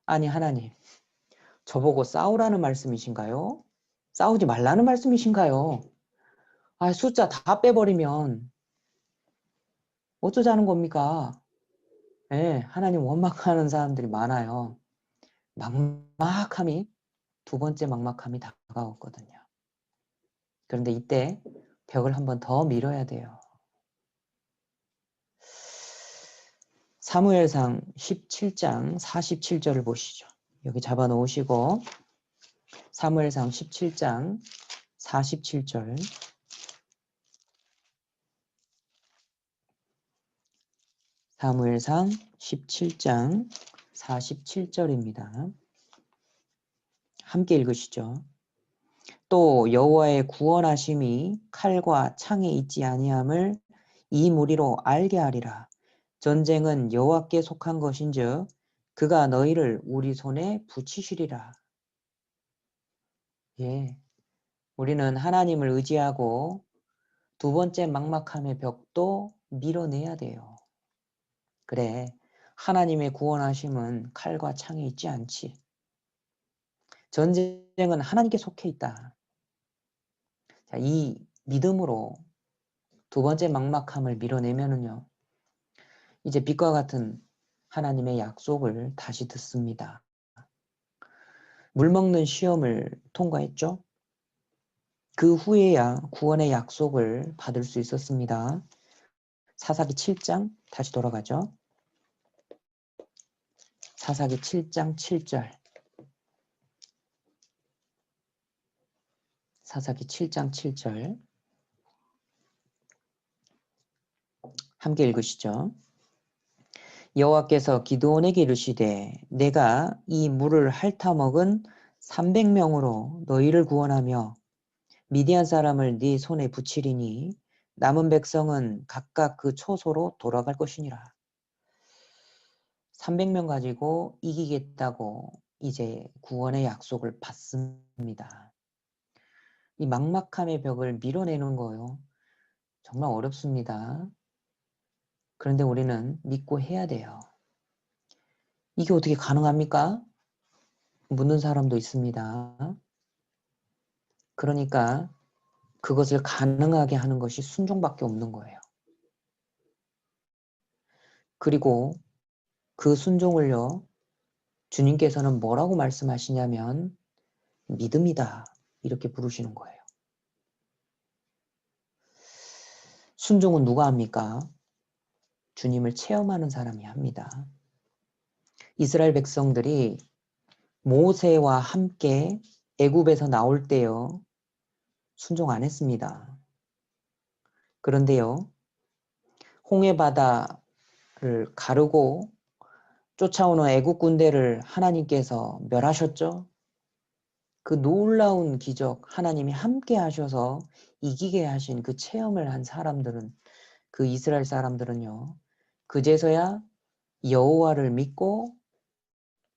아니 하나님, 저보고 싸우라는 말씀이신가요? 싸우지 말라는 말씀이신가요? 아, 숫자 다 빼버리면 어쩌자는 겁니까? 네, 하나님 원망하는 사람들이 많아요. 막막함이 두 번째 막막함이 다가왔거든요. 그런데 이때 벽을 한 번 더 밀어야 돼요. 사무엘상 17장 47절을 보시죠. 여기 잡아 놓으시고 사무엘상 17장 47절. 사무엘상 17장 47절입니다. 함께 읽으시죠. 또 여호와의 구원하심이 칼과 창에 있지 아니함을 이 무리로 알게 하리라. 전쟁은 여호와께 속한 것인즉 그가 너희를 우리 손에 붙이시리라. 예, 우리는 하나님을 의지하고 두 번째 막막함의 벽도 밀어내야 돼요. 그래, 하나님의 구원하심은 칼과 창에 있지 않지. 전쟁은 하나님께 속해 있다. 자, 이 믿음으로 두 번째 막막함을 밀어내면은요, 이제 빛과 같은 하나님의 약속을 다시 듣습니다. 물 먹는 시험을 통과했죠? 그 후에야 구원의 약속을 받을 수 있었습니다. 사사기 7장 다시 돌아가죠. 사사기 7장 7절. 사사기 7장 7절. 함께 읽으시죠. 여호와께서 기드온에게 이르시되 내가 이 물을 핥아먹은 300명으로 너희를 구원하며 미디안 사람을 네 손에 붙이리니 남은 백성은 각각 그 초소로 돌아갈 것이니라. 300명 가지고 이기겠다고 이제 구원의 약속을 받습니다. 이 막막함의 벽을 밀어내는 거요. 정말 어렵습니다. 그런데 우리는 믿고 해야 돼요. 이게 어떻게 가능합니까? 묻는 사람도 있습니다. 그러니까 그것을 가능하게 하는 것이 순종밖에 없는 거예요. 그리고 그 순종을요, 주님께서는 뭐라고 말씀하시냐면 믿음이다 이렇게 부르시는 거예요. 순종은 누가 합니까? 주님을 체험하는 사람이 합니다. 이스라엘 백성들이 모세와 함께 애굽에서 나올 때요, 순종 안 했습니다. 그런데요, 홍해바다를 가르고 쫓아오는 애국 군대를 하나님께서 멸하셨죠. 그 놀라운 기적 하나님이 함께 하셔서 이기게 하신 그 체험을 한 사람들은, 그 이스라엘 사람들은요, 그제서야 여호와를 믿고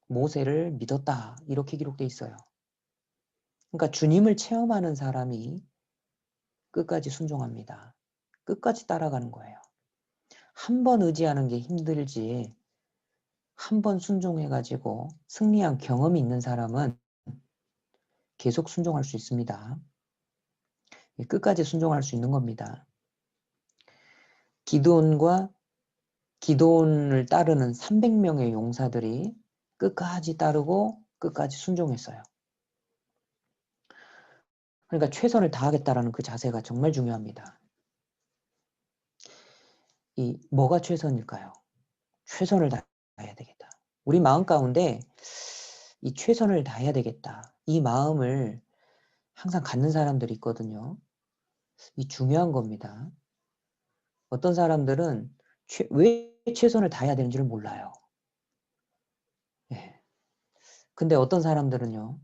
모세를 믿었다 이렇게 기록돼 있어요. 그러니까 주님을 체험하는 사람이 끝까지 순종합니다. 끝까지 따라가는 거예요. 한 번 의지하는 게 힘들지 한 번 순종해가지고 승리한 경험이 있는 사람은 계속 순종할 수 있습니다. 끝까지 순종할 수 있는 겁니다. 기드온을 따르는 300명의 용사들이 끝까지 따르고 끝까지 순종했어요. 그러니까 최선을 다하겠다라는 그 자세가 정말 중요합니다. 뭐가 최선일까요? 최선을 다해야 되겠다. 우리 마음 가운데 이 최선을 다해야 되겠다. 이 마음을 항상 갖는 사람들이 있거든요. 이 중요한 겁니다. 어떤 사람들은 왜 최선을 다해야 되는지를 몰라요. 예. 근데 어떤 사람들은요,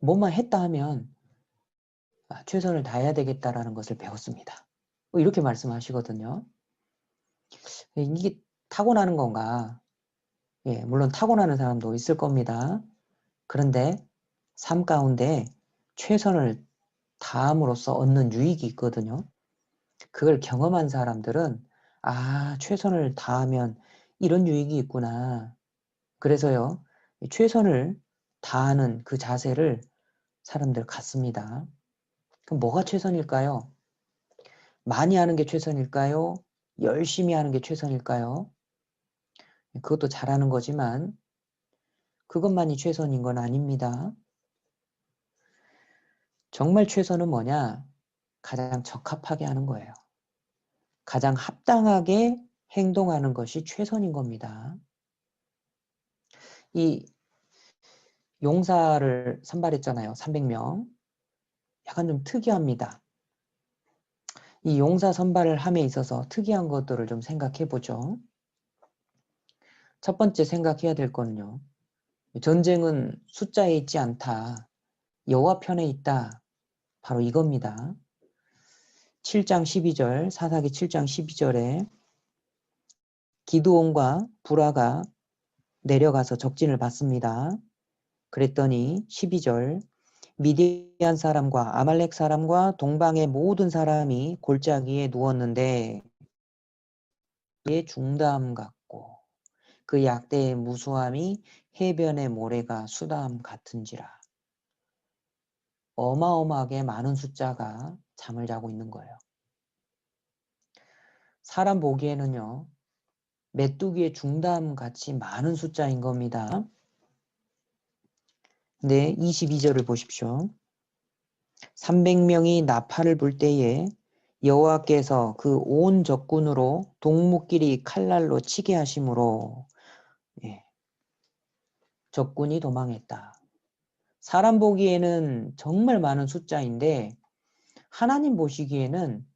뭐만 했다 하면 최선을 다해야 되겠다라는 것을 배웠습니다. 이렇게 말씀하시거든요. 이게 타고나는 건가? 예, 물론 타고나는 사람도 있을 겁니다. 그런데 삶 가운데 최선을 다함으로써 얻는 유익이 있거든요. 그걸 경험한 사람들은 최선을 다하면 이런 유익이 있구나. 그래서요, 최선을 다하는 그 자세를 사람들 갖습니다. 그럼 뭐가 최선일까요? 많이 하는 게 최선일까요? 열심히 하는 게 최선일까요? 그것도 잘하는 거지만 그것만이 최선인 건 아닙니다. 정말 최선은 뭐냐? 가장 적합하게 하는 거예요. 가장 합당하게 행동하는 것이 최선인 겁니다. 이 용사를 선발했잖아요. 300명. 약간 좀 특이합니다. 이 용사 선발을 함에 있어서 특이한 것들을 좀 생각해 보죠. 첫 번째 생각해야 될 거는요. 전쟁은 숫자에 있지 않다. 여호와 편에 있다. 바로 이겁니다. 7장 12절, 사사기 7장 12절에 기드온과 부라가 내려가서 적진을 받습니다. 그랬더니 12절, 미디안 사람과 아말렉 사람과 동방의 모든 사람이 골짜기에 누웠는데 그의 중담 같고 그 약대의 무수함이 해변의 모래가 수담 같은지라. 어마어마하게 많은 숫자가 잠을 자고 있는 거예요. 사람 보기에는요, 메뚜기의 중담 같이 많은 숫자인 겁니다. 네, 22절을 보십시오. 300명이 나팔을 불 때에 여호와께서 그 온 적군으로 동무끼리 칼날로 치게 하심으로 적군이 도망했다. 사람 보기에는 정말 많은 숫자인데 하나님 보시기에는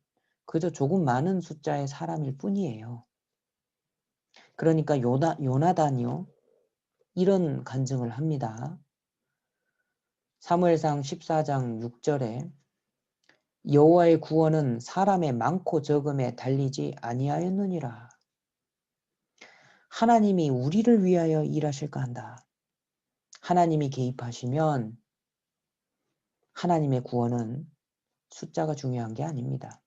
그저 조금 많은 숫자의 사람일 뿐이에요. 그러니까 요나단이요, 이런 간증을 합니다. 사무엘상 14장 6절에 여호와의 구원은 사람의 많고 적음에 달리지 아니하였느니라. 하나님이 우리를 위하여 일하실까 한다. 하나님이 개입하시면 하나님의 구원은 숫자가 중요한 게 아닙니다.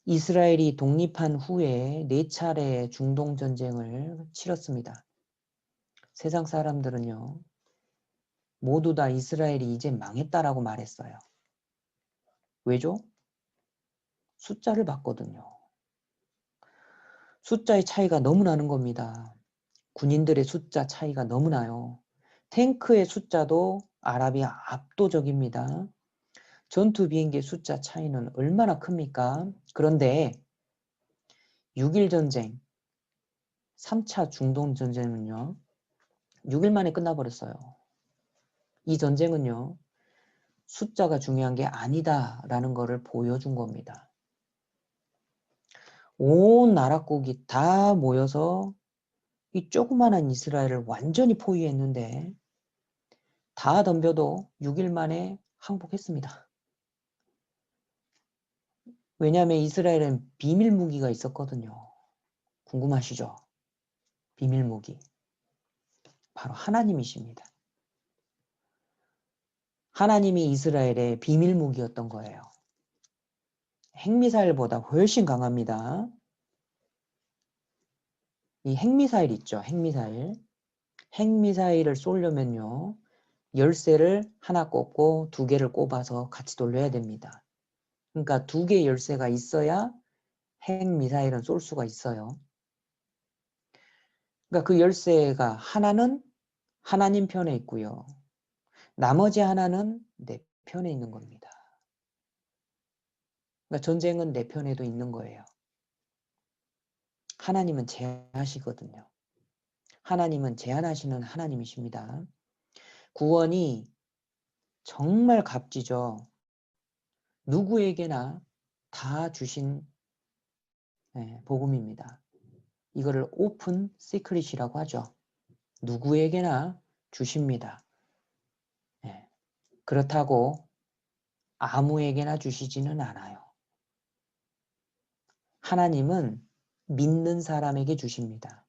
이스라엘이 독립한 후에 4차례 중동전쟁을 치렀습니다. 세상 사람들은요, 모두 다 이스라엘이 이제 망했다라고 말했어요. 왜죠? 숫자를 봤거든요. 숫자의 차이가 너무 나는 겁니다. 군인들의 숫자 차이가 너무 나요. 탱크의 숫자도 아랍이 압도적입니다. 전투 비행기의 숫자 차이는 얼마나 큽니까? 그런데 6.1 전쟁, 3차 중동 전쟁은요, 6일 만에 끝나버렸어요. 이 전쟁은요, 숫자가 중요한 게 아니다라는 것을 보여준 겁니다. 온 나라국이 다 모여서 이 조그마한 이스라엘을 완전히 포위했는데 다 덤벼도 6일 만에 항복했습니다. 왜냐하면 이스라엘은 비밀 무기가 있었거든요. 궁금하시죠? 비밀 무기. 바로 하나님이십니다. 하나님이 이스라엘의 비밀 무기였던 거예요. 핵미사일보다 훨씬 강합니다. 이 핵미사일 있죠? 핵미사일. 핵미사일을 쏘려면요, 열쇠를 하나 꼽고 2개를 꼽아서 같이 돌려야 됩니다. 그러니까 2개의 열쇠가 있어야 핵미사일은 쏠 수가 있어요. 그러니까 그 열쇠가 하나는 하나님 편에 있고요. 나머지 하나는 내 편에 있는 겁니다. 그러니까 전쟁은 내 편에도 있는 거예요. 하나님은 제한하시거든요. 하나님은 제한하시는 하나님이십니다. 구원이 정말 값지죠. 누구에게나 다 주신 복음입니다. 이거를 오픈 시크릿이라고 하죠. 누구에게나 주십니다. 그렇다고 아무에게나 주시지는 않아요. 하나님은 믿는 사람에게 주십니다.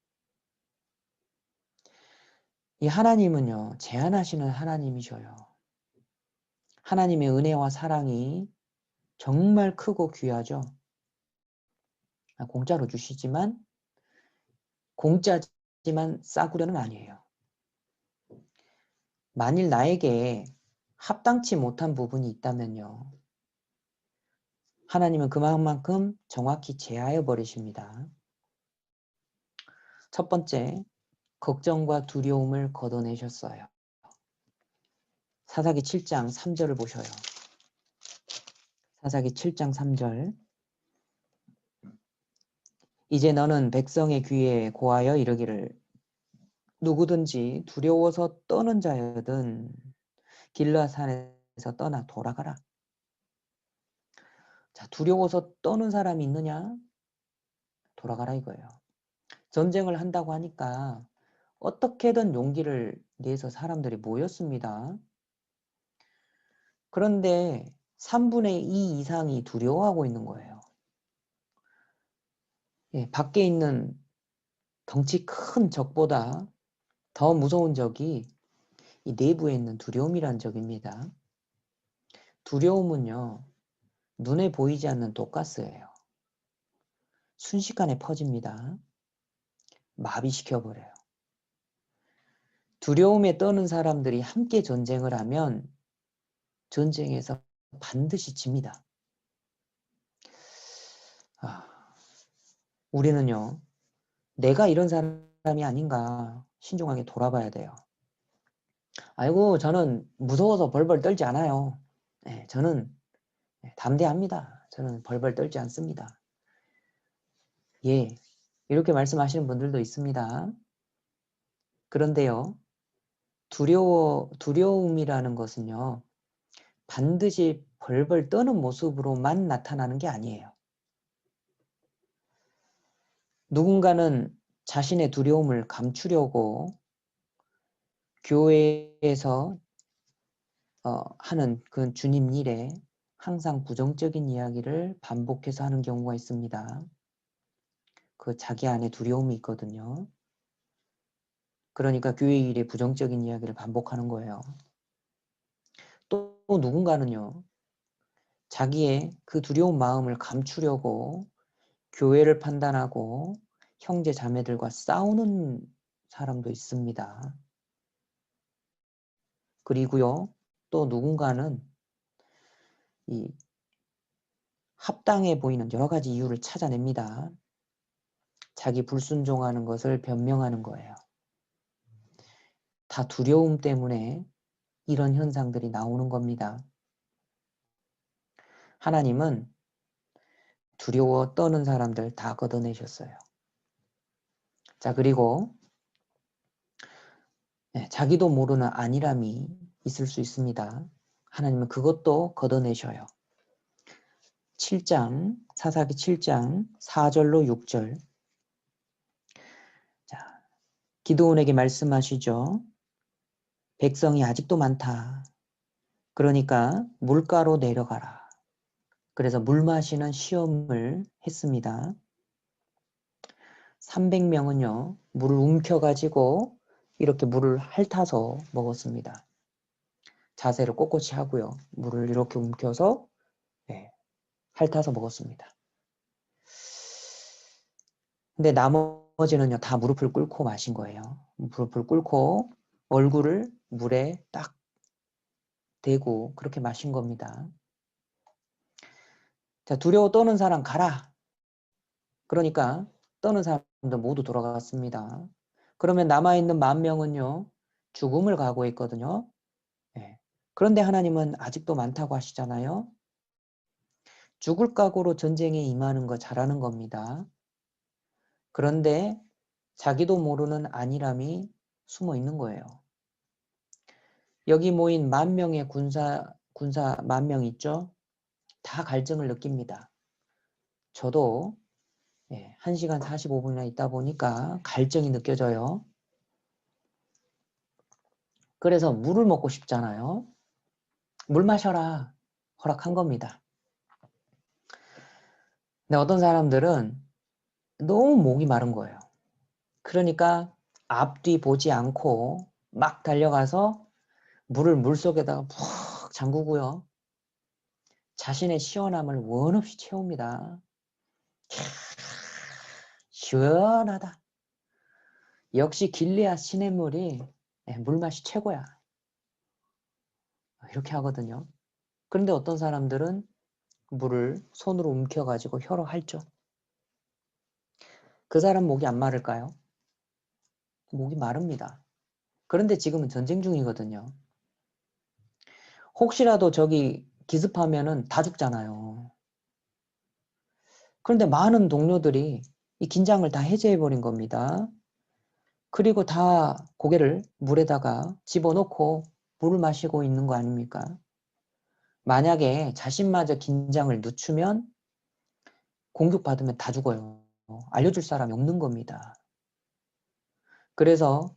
이 하나님은요, 제한하시는 하나님이셔요. 하나님의 은혜와 사랑이 정말 크고 귀하죠. 공짜로 주시지만 공짜지만 싸구려는 아니에요. 만일 나에게 합당치 못한 부분이 있다면요, 하나님은 그만큼 정확히 제하여 버리십니다. 첫 번째, 걱정과 두려움을 걷어내셨어요. 사사기 7장 3절을 보셔요. 사사기 7장 3절. 이제 너는 백성의 귀에 고하여 이르기를 누구든지 두려워서 떠는 자여든 길라산에서 떠나 돌아가라. 자, 두려워서 떠는 사람이 있느냐? 돌아가라 이거예요. 전쟁을 한다고 하니까 어떻게든 용기를 내서 사람들이 모였습니다. 그런데 3분의 2 이상이 두려워하고 있는 거예요. 예, 밖에 있는 덩치 큰 적보다 더 무서운 적이 이 내부에 있는 두려움이란 적입니다. 두려움은요, 눈에 보이지 않는 독가스예요. 순식간에 퍼집니다. 마비시켜버려요. 두려움에 떠는 사람들이 함께 전쟁을 하면 전쟁에서 반드시 집니다. 우리는요, 내가 이런 사람이 아닌가 신중하게 돌아봐야 돼요. 아이고, 저는 무서워서 벌벌 떨지 않아요. 네, 저는 담대합니다. 저는 벌벌 떨지 않습니다. 예, 이렇게 말씀하시는 분들도 있습니다. 그런데요, 두려움이라는 것은요, 반드시 벌벌 떠는 모습으로만 나타나는 게 아니에요. 누군가는 자신의 두려움을 감추려고 교회에서 하는 그 주님 일에 항상 부정적인 이야기를 반복해서 하는 경우가 있습니다. 그 자기 안에 두려움이 있거든요. 그러니까 교회 일에 부정적인 이야기를 반복하는 거예요. 또 누군가는요, 자기의 그 두려운 마음을 감추려고 교회를 판단하고 형제 자매들과 싸우는 사람도 있습니다. 그리고요, 또 누군가는 이 합당해 보이는 여러 가지 이유를 찾아냅니다. 자기 불순종하는 것을 변명하는 거예요. 다 두려움 때문에 이런 현상들이 나오는 겁니다. 하나님은 두려워 떠는 사람들 다 걷어내셨어요. 자, 그리고 자기도 모르는 안일함이 있을 수 있습니다. 하나님은 그것도 걷어내셔요. 7장, 사사기 7장 4절로 6절. 자, 기드온에게 말씀하시죠. 백성이 아직도 많다. 그러니까 물가로 내려가라. 그래서 물 마시는 시험을 했습니다. 300명은요, 물을 움켜가지고 이렇게 물을 핥아서 먹었습니다. 자세를 꼿꼿이 하고요. 물을 이렇게 움켜서 핥아서 먹었습니다. 근데 나머지는요, 다 무릎을 꿇고 마신 거예요. 무릎을 꿇고 얼굴을 물에 딱 대고 그렇게 마신 겁니다. 자, 두려워 떠는 사람 가라. 그러니까 떠는 사람들 모두 돌아갔습니다. 그러면 남아있는 10,000명은요, 죽음을 각오했거든요. 그런데 하나님은 아직도 많다고 하시잖아요. 죽을 각오로 전쟁에 임하는 거 잘하는 겁니다. 그런데 자기도 모르는 안일함이 숨어 있는 거예요. 여기 모인 10,000명의 군사 10,000명 있죠? 다 갈증을 느낍니다. 저도 1시간 45분이나 있다 보니까 갈증이 느껴져요. 그래서 물을 먹고 싶잖아요. 물 마셔라 허락한 겁니다. 근데 어떤 사람들은 너무 목이 마른 거예요. 그러니까 앞뒤 보지 않고 막 달려가서 물을 물속에다가 푹 잠그고요. 자신의 시원함을 원 없이 채웁니다. 시원하다. 역시 길리앗 시냇물이 물맛이 최고야. 이렇게 하거든요. 그런데 어떤 사람들은 물을 손으로 움켜가지고 혀로 핥죠. 그 사람 목이 안 마를까요? 목이 마릅니다. 그런데 지금은 전쟁 중이거든요. 혹시라도 저기 기습하면은 다 죽잖아요. 그런데 많은 동료들이 이 긴장을 다 해제해버린 겁니다. 그리고 다 고개를 물에다가 집어넣고 물을 마시고 있는 거 아닙니까? 만약에 자신마저 긴장을 늦추면 공격받으면 다 죽어요. 알려줄 사람이 없는 겁니다. 그래서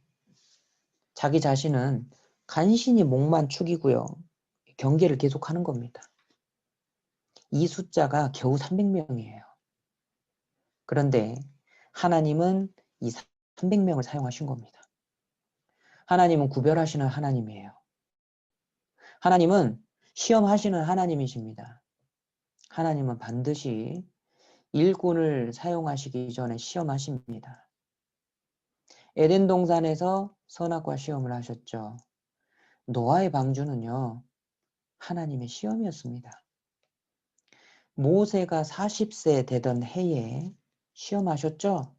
자기 자신은 간신히 목만 축이고요. 경계를 계속하는 겁니다. 이 숫자가 겨우 300명이에요. 그런데 하나님은 이 300명을 사용하신 겁니다. 하나님은 구별하시는 하나님이에요. 하나님은 시험하시는 하나님이십니다. 하나님은 반드시 일꾼을 사용하시기 전에 시험하십니다. 에덴 동산에서 선악과 시험을 하셨죠. 노아의 방주는요, 하나님의 시험이었습니다. 모세가 40세 되던 해에 시험하셨죠.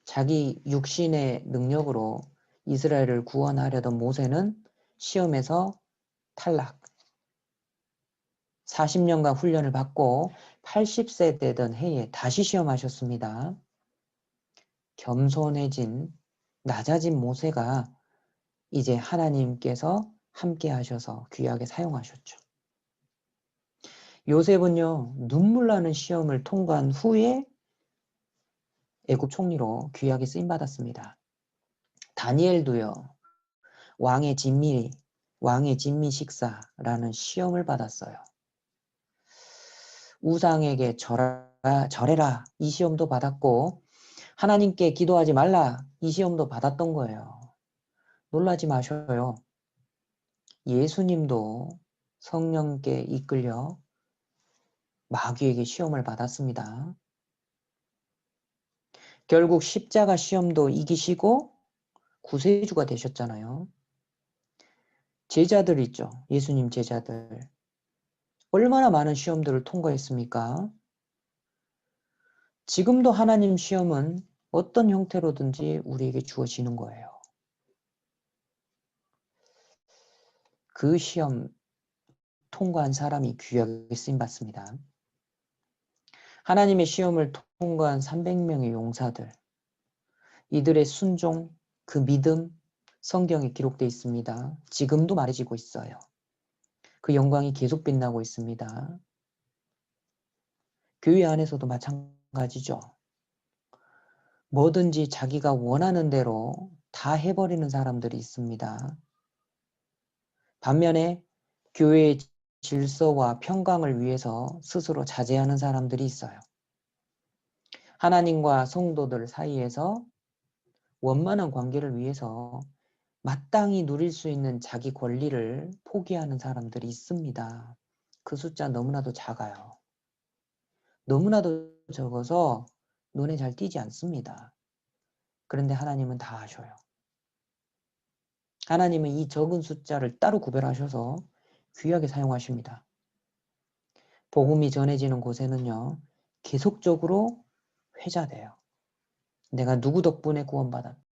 자기 육신의 능력으로 이스라엘을 구원하려던 모세는 시험에서 탈락. 40년간 훈련을 받고 80세 되던 해에 다시 시험하셨습니다. 겸손해진, 낮아진 모세가 이제 하나님께서 함께 하셔서 귀하게 사용하셨죠. 요셉은요, 눈물 나는 시험을 통과한 후에 애굽 총리로 귀하게 쓰임받았습니다. 다니엘도요, 왕의 진미 식사라는 시험을 받았어요. 우상에게 절해라 이 시험도 받았고 하나님께 기도하지 말라 이 시험도 받았던 거예요. 놀라지 마셔요. 예수님도 성령께 이끌려 마귀에게 시험을 받았습니다. 결국 십자가 시험도 이기시고 구세주가 되셨잖아요. 제자들 있죠. 예수님 제자들. 얼마나 많은 시험들을 통과했습니까? 지금도 하나님 시험은 어떤 형태로든지 우리에게 주어지는 거예요. 그 시험 통과한 사람이 귀하게 쓰임받습니다. 하나님의 시험을 통과한 300명의 용사들, 이들의 순종, 그 믿음, 성경에 기록되어 있습니다. 지금도 말해지고 있어요. 그 영광이 계속 빛나고 있습니다. 교회 안에서도 마찬가지죠. 뭐든지 자기가 원하는 대로 다 해버리는 사람들이 있습니다. 반면에 교회의 질서와 평강을 위해서 스스로 자제하는 사람들이 있어요. 하나님과 성도들 사이에서 원만한 관계를 위해서 마땅히 누릴 수 있는 자기 권리를 포기하는 사람들이 있습니다. 그 숫자 너무나도 작아요. 너무나도 적어서 눈에 잘 띄지 않습니다. 그런데 하나님은 다 아셔요. 하나님은 이 적은 숫자를 따로 구별하셔서 귀하게 사용하십니다. 복음이 전해지는 곳에는요, 계속적으로 회자돼요. 내가 누구 덕분에 구원받았다.